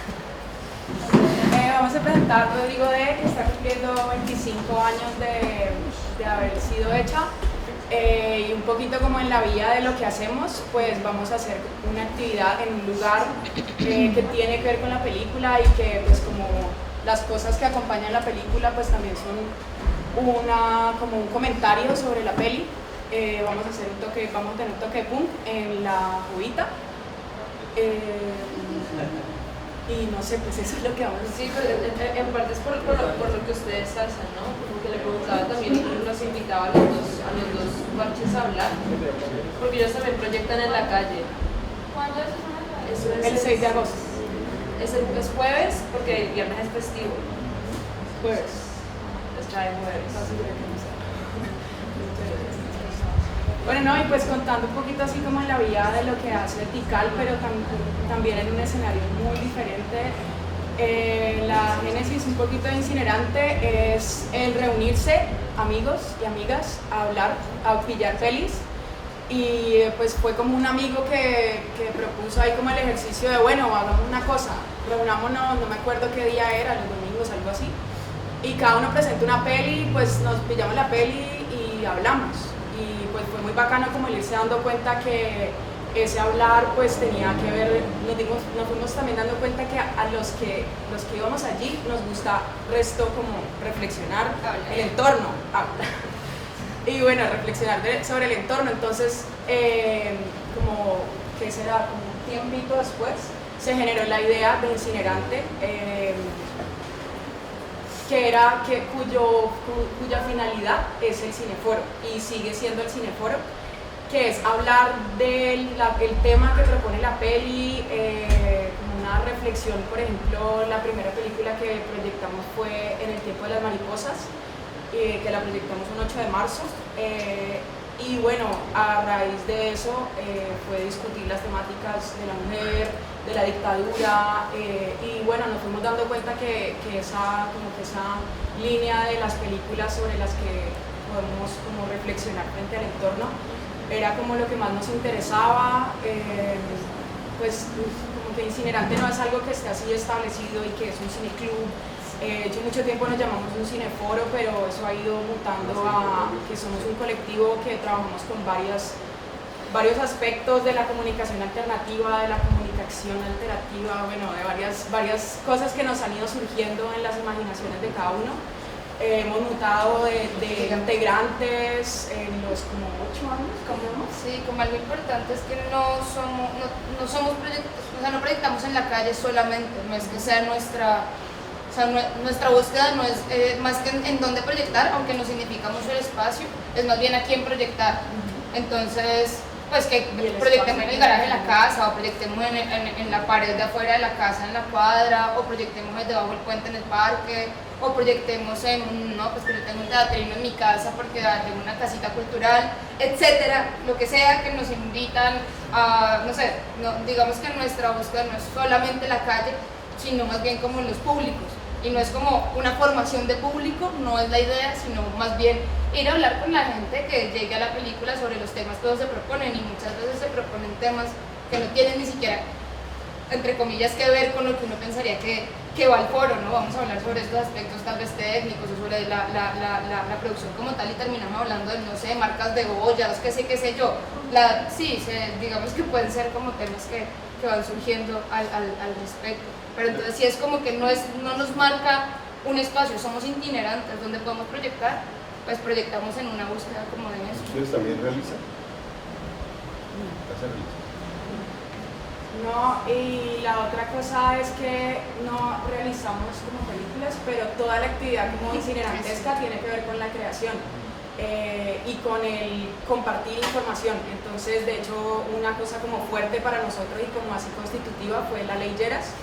Vamos a presentar Rodrigo D, que está cumpliendo 25 años de haber sido hecha. Y un poquito como en la vía de lo que hacemos, pues vamos a hacer una actividad en un lugar que tiene que ver con la película y que pues como las cosas que acompañan la película pues también son como un comentario sobre la peli. Vamos a tener un toque de punk en la juguita. Y no sé, pues eso es lo que vamos a hacer. Sí, pues en parte es por lo que ustedes hacen, ¿no? Como que le preguntaba también y los invitaba a los dos parches a hablar, porque ellos también proyectan en la calle. ¿Cuándo es eso? Eso es el 6 de agosto. Es jueves porque el viernes es festivo. Jueves. Les trae jueves. Bueno, no, y pues contando un poquito así como en la vida de lo que hace Tikal, pero también en un escenario muy diferente. La génesis un poquito de Incinerante es el reunirse, amigos y amigas, a hablar, a pillar pelis. Y pues fue como un amigo que propuso ahí como el ejercicio de, bueno, hagamos una cosa, reunámonos, no me acuerdo qué día era, los domingos, algo así. Y cada uno presenta una peli, pues nos pillamos la peli y hablamos. Y pues fue muy bacano como el irse dando cuenta que ese hablar pues tenía que ver, nos fuimos también dando cuenta que a los que íbamos allí nos gusta resto como reflexionar el entorno, y bueno, reflexionar sobre el entorno. Entonces como, ¿qué será? Como un tiempito después se generó la idea de Incinerante, cuya finalidad es el cineforo y sigue siendo el cineforo, que es hablar del tema que propone la peli, como una reflexión. Por ejemplo, la primera película que proyectamos fue En el tiempo de las mariposas, que la proyectamos un 8 de marzo, y bueno, a raíz de eso fue discutir las temáticas de la mujer, de la dictadura, y bueno, nos fuimos dando cuenta que esa línea de las películas sobre las que podemos como reflexionar frente al entorno era como lo que más nos interesaba. Pues como que Incinerante no es algo que esté así establecido y que es un cineclub. De hecho, mucho tiempo nos llamamos un cineforo, pero eso ha ido mutando a que somos un colectivo que trabajamos con varios aspectos de la comunicación alternativa, de la comunicación alternativa, bueno, de varias cosas que nos han ido surgiendo en las imaginaciones de cada uno. Hemos mutado de integrantes en los como 8 años, ¿cómo? Sí, como algo importante es que no somos proyectos, o sea, no proyectamos en la calle solamente, no es que sea nuestra búsqueda no es más que en dónde proyectar, aunque no significa mucho el espacio, es más bien a quién proyectar. Entonces, pues que proyectemos en el garaje de la casa, o proyectemos en la pared de afuera de la casa, en la cuadra, o proyectemos debajo del puente en el parque, o proyectemos pues que yo tengo un teatrino en mi casa porque tengo una casita cultural, etcétera, lo que sea que nos invitan a, no sé, digamos que nuestra búsqueda no es solamente la calle, sino más bien como los públicos. Y no es como una formación de público, no es la idea, sino más bien ir a hablar con la gente que llegue a la película sobre los temas que se proponen, y muchas veces se proponen temas que no tienen ni siquiera, entre comillas, que ver con lo que uno pensaría que va al foro, ¿no? Vamos a hablar sobre estos aspectos tal vez técnicos o sobre la producción como tal, y terminamos hablando de, no sé, marcas de ollas, qué sé yo. Digamos que pueden ser como temas que van surgiendo al respecto. Pero entonces sí es como que no nos marca un espacio, somos itinerantes donde podemos proyectar, pues proyectamos en una búsqueda como de eso. ¿Ustedes también realizan? No, y la otra cosa es que no realizamos como películas, pero toda la actividad como incinerantesca tiene que ver con la creación y con el compartir información. Entonces, de hecho, una cosa como fuerte para nosotros y como así constitutiva fue la Ley Lleras.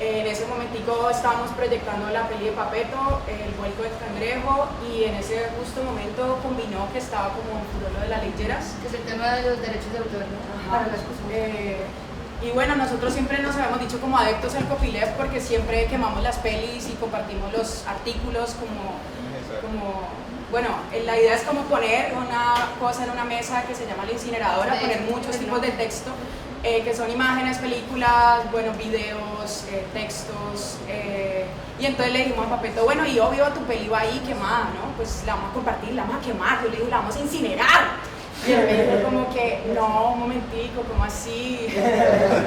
En ese momentico estábamos proyectando la peli de Papeto, El vuelco del cangrejo, y en ese justo momento combinó que estaba como en furor lo de la Ley Lleras, que es el tema de los derechos de autor, ¿no? Para las personas. Y bueno, nosotros siempre nos habíamos dicho como adeptos al copyleft, porque siempre quemamos las pelis y compartimos los artículos bueno, la idea es como poner una cosa en una mesa que se llama la incineradora, poner muchos tipos de texto, que son imágenes, películas, bueno, videos, textos, y entonces le dijimos a Papeto, bueno, y obvio tu peli va ahí quemada, ¿no? Pues la vamos a compartir, la vamos a quemar. Yo le digo, la vamos a incinerar. Y él me dijo como que, no, un momentico, ¿cómo así?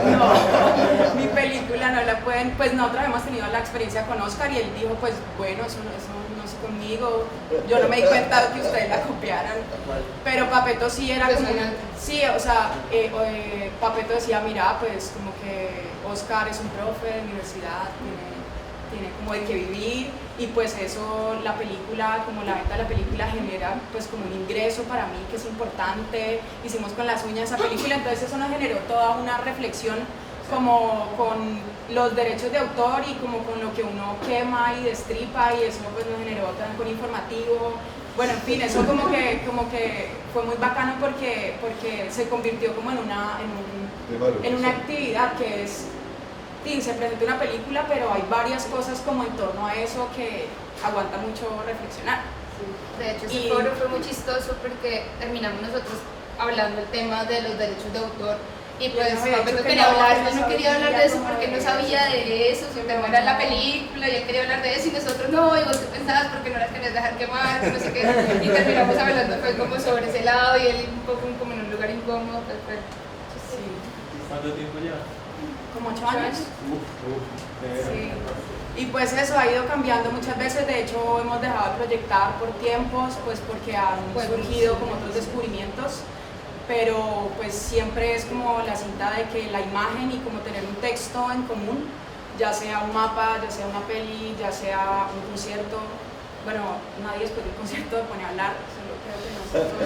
No, mi película no la pueden, pues nosotros hemos tenido la experiencia con Oscar, y él dijo, pues bueno, eso no es conmigo, yo no me di cuenta de que ustedes la copiaran. Pero Papeto sí era como, sí, o sea, Papeto decía, mira, pues como que Oscar es un profe de universidad, tiene como de qué vivir, y pues eso, la película, como la venta de la película genera pues como un ingreso para mí que es importante. Hicimos con las uñas esa película, entonces eso nos generó toda una reflexión como con los derechos de autor y como con lo que uno quema y destripa, y eso pues nos generó también con informativo. Bueno, en fin, eso como que fue muy bacano porque se convirtió como en una actividad que es, sí, se presenta una película, pero hay varias cosas como en torno a eso que aguanta mucho reflexionar. De hecho, ese foro fue muy chistoso porque terminamos nosotros hablando el tema de los derechos de autor. Y pues yo no quería hablar de eso porque no sabía de eso, su tema era la película, yo quería hablar de eso y nosotros no, y vos qué pensabas porque no las querías dejar quemar, no sé qué, y terminamos hablando fue como sobre ese lado y él un poco como en un lugar incómodo, pues fue. Sí. ¿Cuánto tiempo lleva? Como 8 años. Sí. Y pues eso ha ido cambiando muchas veces, de hecho hemos dejado de proyectar por tiempos, pues porque han surgido como otros descubrimientos. Pero pues siempre es como la cinta de que la imagen y como tener un texto en común, ya sea un mapa, ya sea una peli, ya sea un concierto. Bueno, nadie después del concierto pone a hablar, solo creo que nosotros.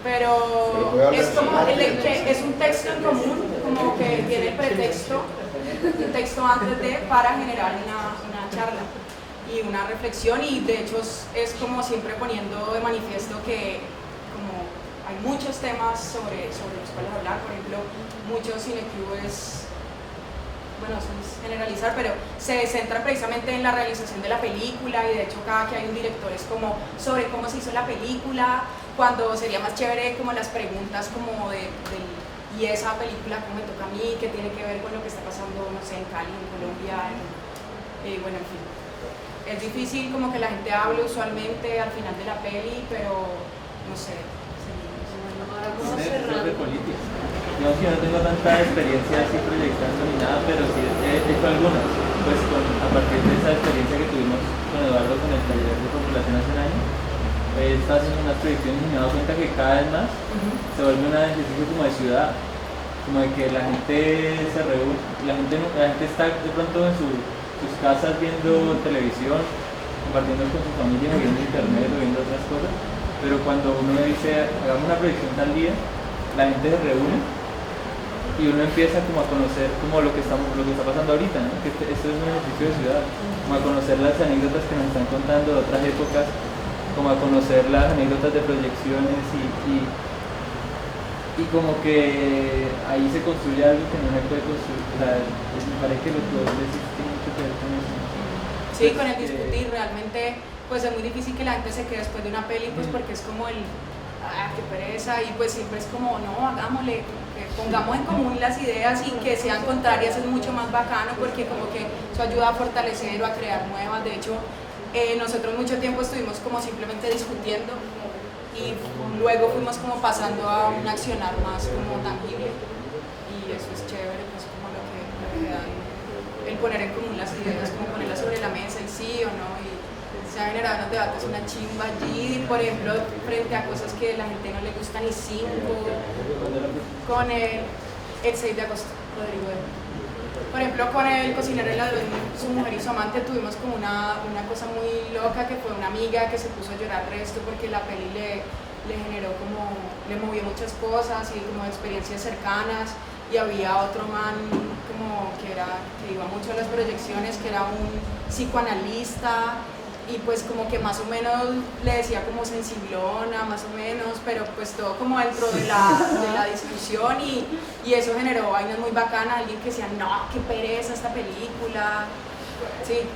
Pero es como que es un texto en común, como que tiene el pretexto, un texto antes de, para generar una charla y una reflexión, y de hecho es como siempre poniendo de manifiesto que como hay muchos temas sobre los cuales hablar. Por ejemplo, muchos cineclubes, bueno, eso es generalizar, pero se centran precisamente en la realización de la película, y de hecho cada que hay un director es como sobre cómo se hizo la película, cuando sería más chévere como las preguntas como y esa película cómo me toca a mí, qué tiene que ver con lo que está pasando, no sé, en Cali, en Colombia, bueno, en fin. Es difícil como que la gente hable usualmente al final de la peli, pero no sé. ¿Cómo cerrar? Yo no tengo tanta experiencia así proyectando ni nada, pero sí he hecho algunas. Pues a partir de esa experiencia que tuvimos con Eduardo con el taller de población hace un año, he estado haciendo unas proyecciones y me he dado cuenta que cada vez más se vuelve un ejercicio como de ciudad, como de que la gente se reúne, la gente está de pronto en sus casas viendo televisión, compartiendo con su familia, viendo internet o viendo otras cosas, pero cuando uno dice hagamos una proyección tal día, la gente se reúne y uno empieza como a conocer como lo que está pasando ahorita, ¿no? Que esto es un ejercicio de ciudad, como a conocer las anécdotas que nos están contando de otras épocas, como a conocer las anécdotas de proyecciones y como que ahí se construye algo que no se puede construir. Me parece que lo que vos decís tiene mucho que ver con eso. Sí, con el discutir realmente pues es muy difícil que la gente se quede después de una peli, pues porque es como qué pereza, y pues siempre es como no, hagámosle, que pongamos en común las ideas y que sean contrarias es mucho más bacano, porque como que eso ayuda a fortalecer o a crear nuevas. De hecho, nosotros mucho tiempo estuvimos como simplemente discutiendo y luego fuimos como pasando a un accionar más como tangible, y eso es chévere, pues como lo que da el poner en común las ideas, como ponerlas sobre la mesa, el sí o no, y se han generado unos debates, una chimba allí, por ejemplo, frente a cosas que a la gente no le gusta ni 5, con el 6 de agosto, Rodrigo. Por ejemplo, con el cocinero y ladrón, su mujer y su amante, tuvimos como una cosa muy loca, que fue una amiga que se puso a llorar resto porque la peli le generó como, le movió muchas cosas y como experiencias cercanas, y había otro man como que iba mucho a las proyecciones, que era un psicoanalista, y pues como que más o menos le decía como sensiblona, más o menos, pero pues todo como dentro de la discusión, y eso generó vainas muy bacanas, alguien que decía, no, qué pereza esta película. Sí,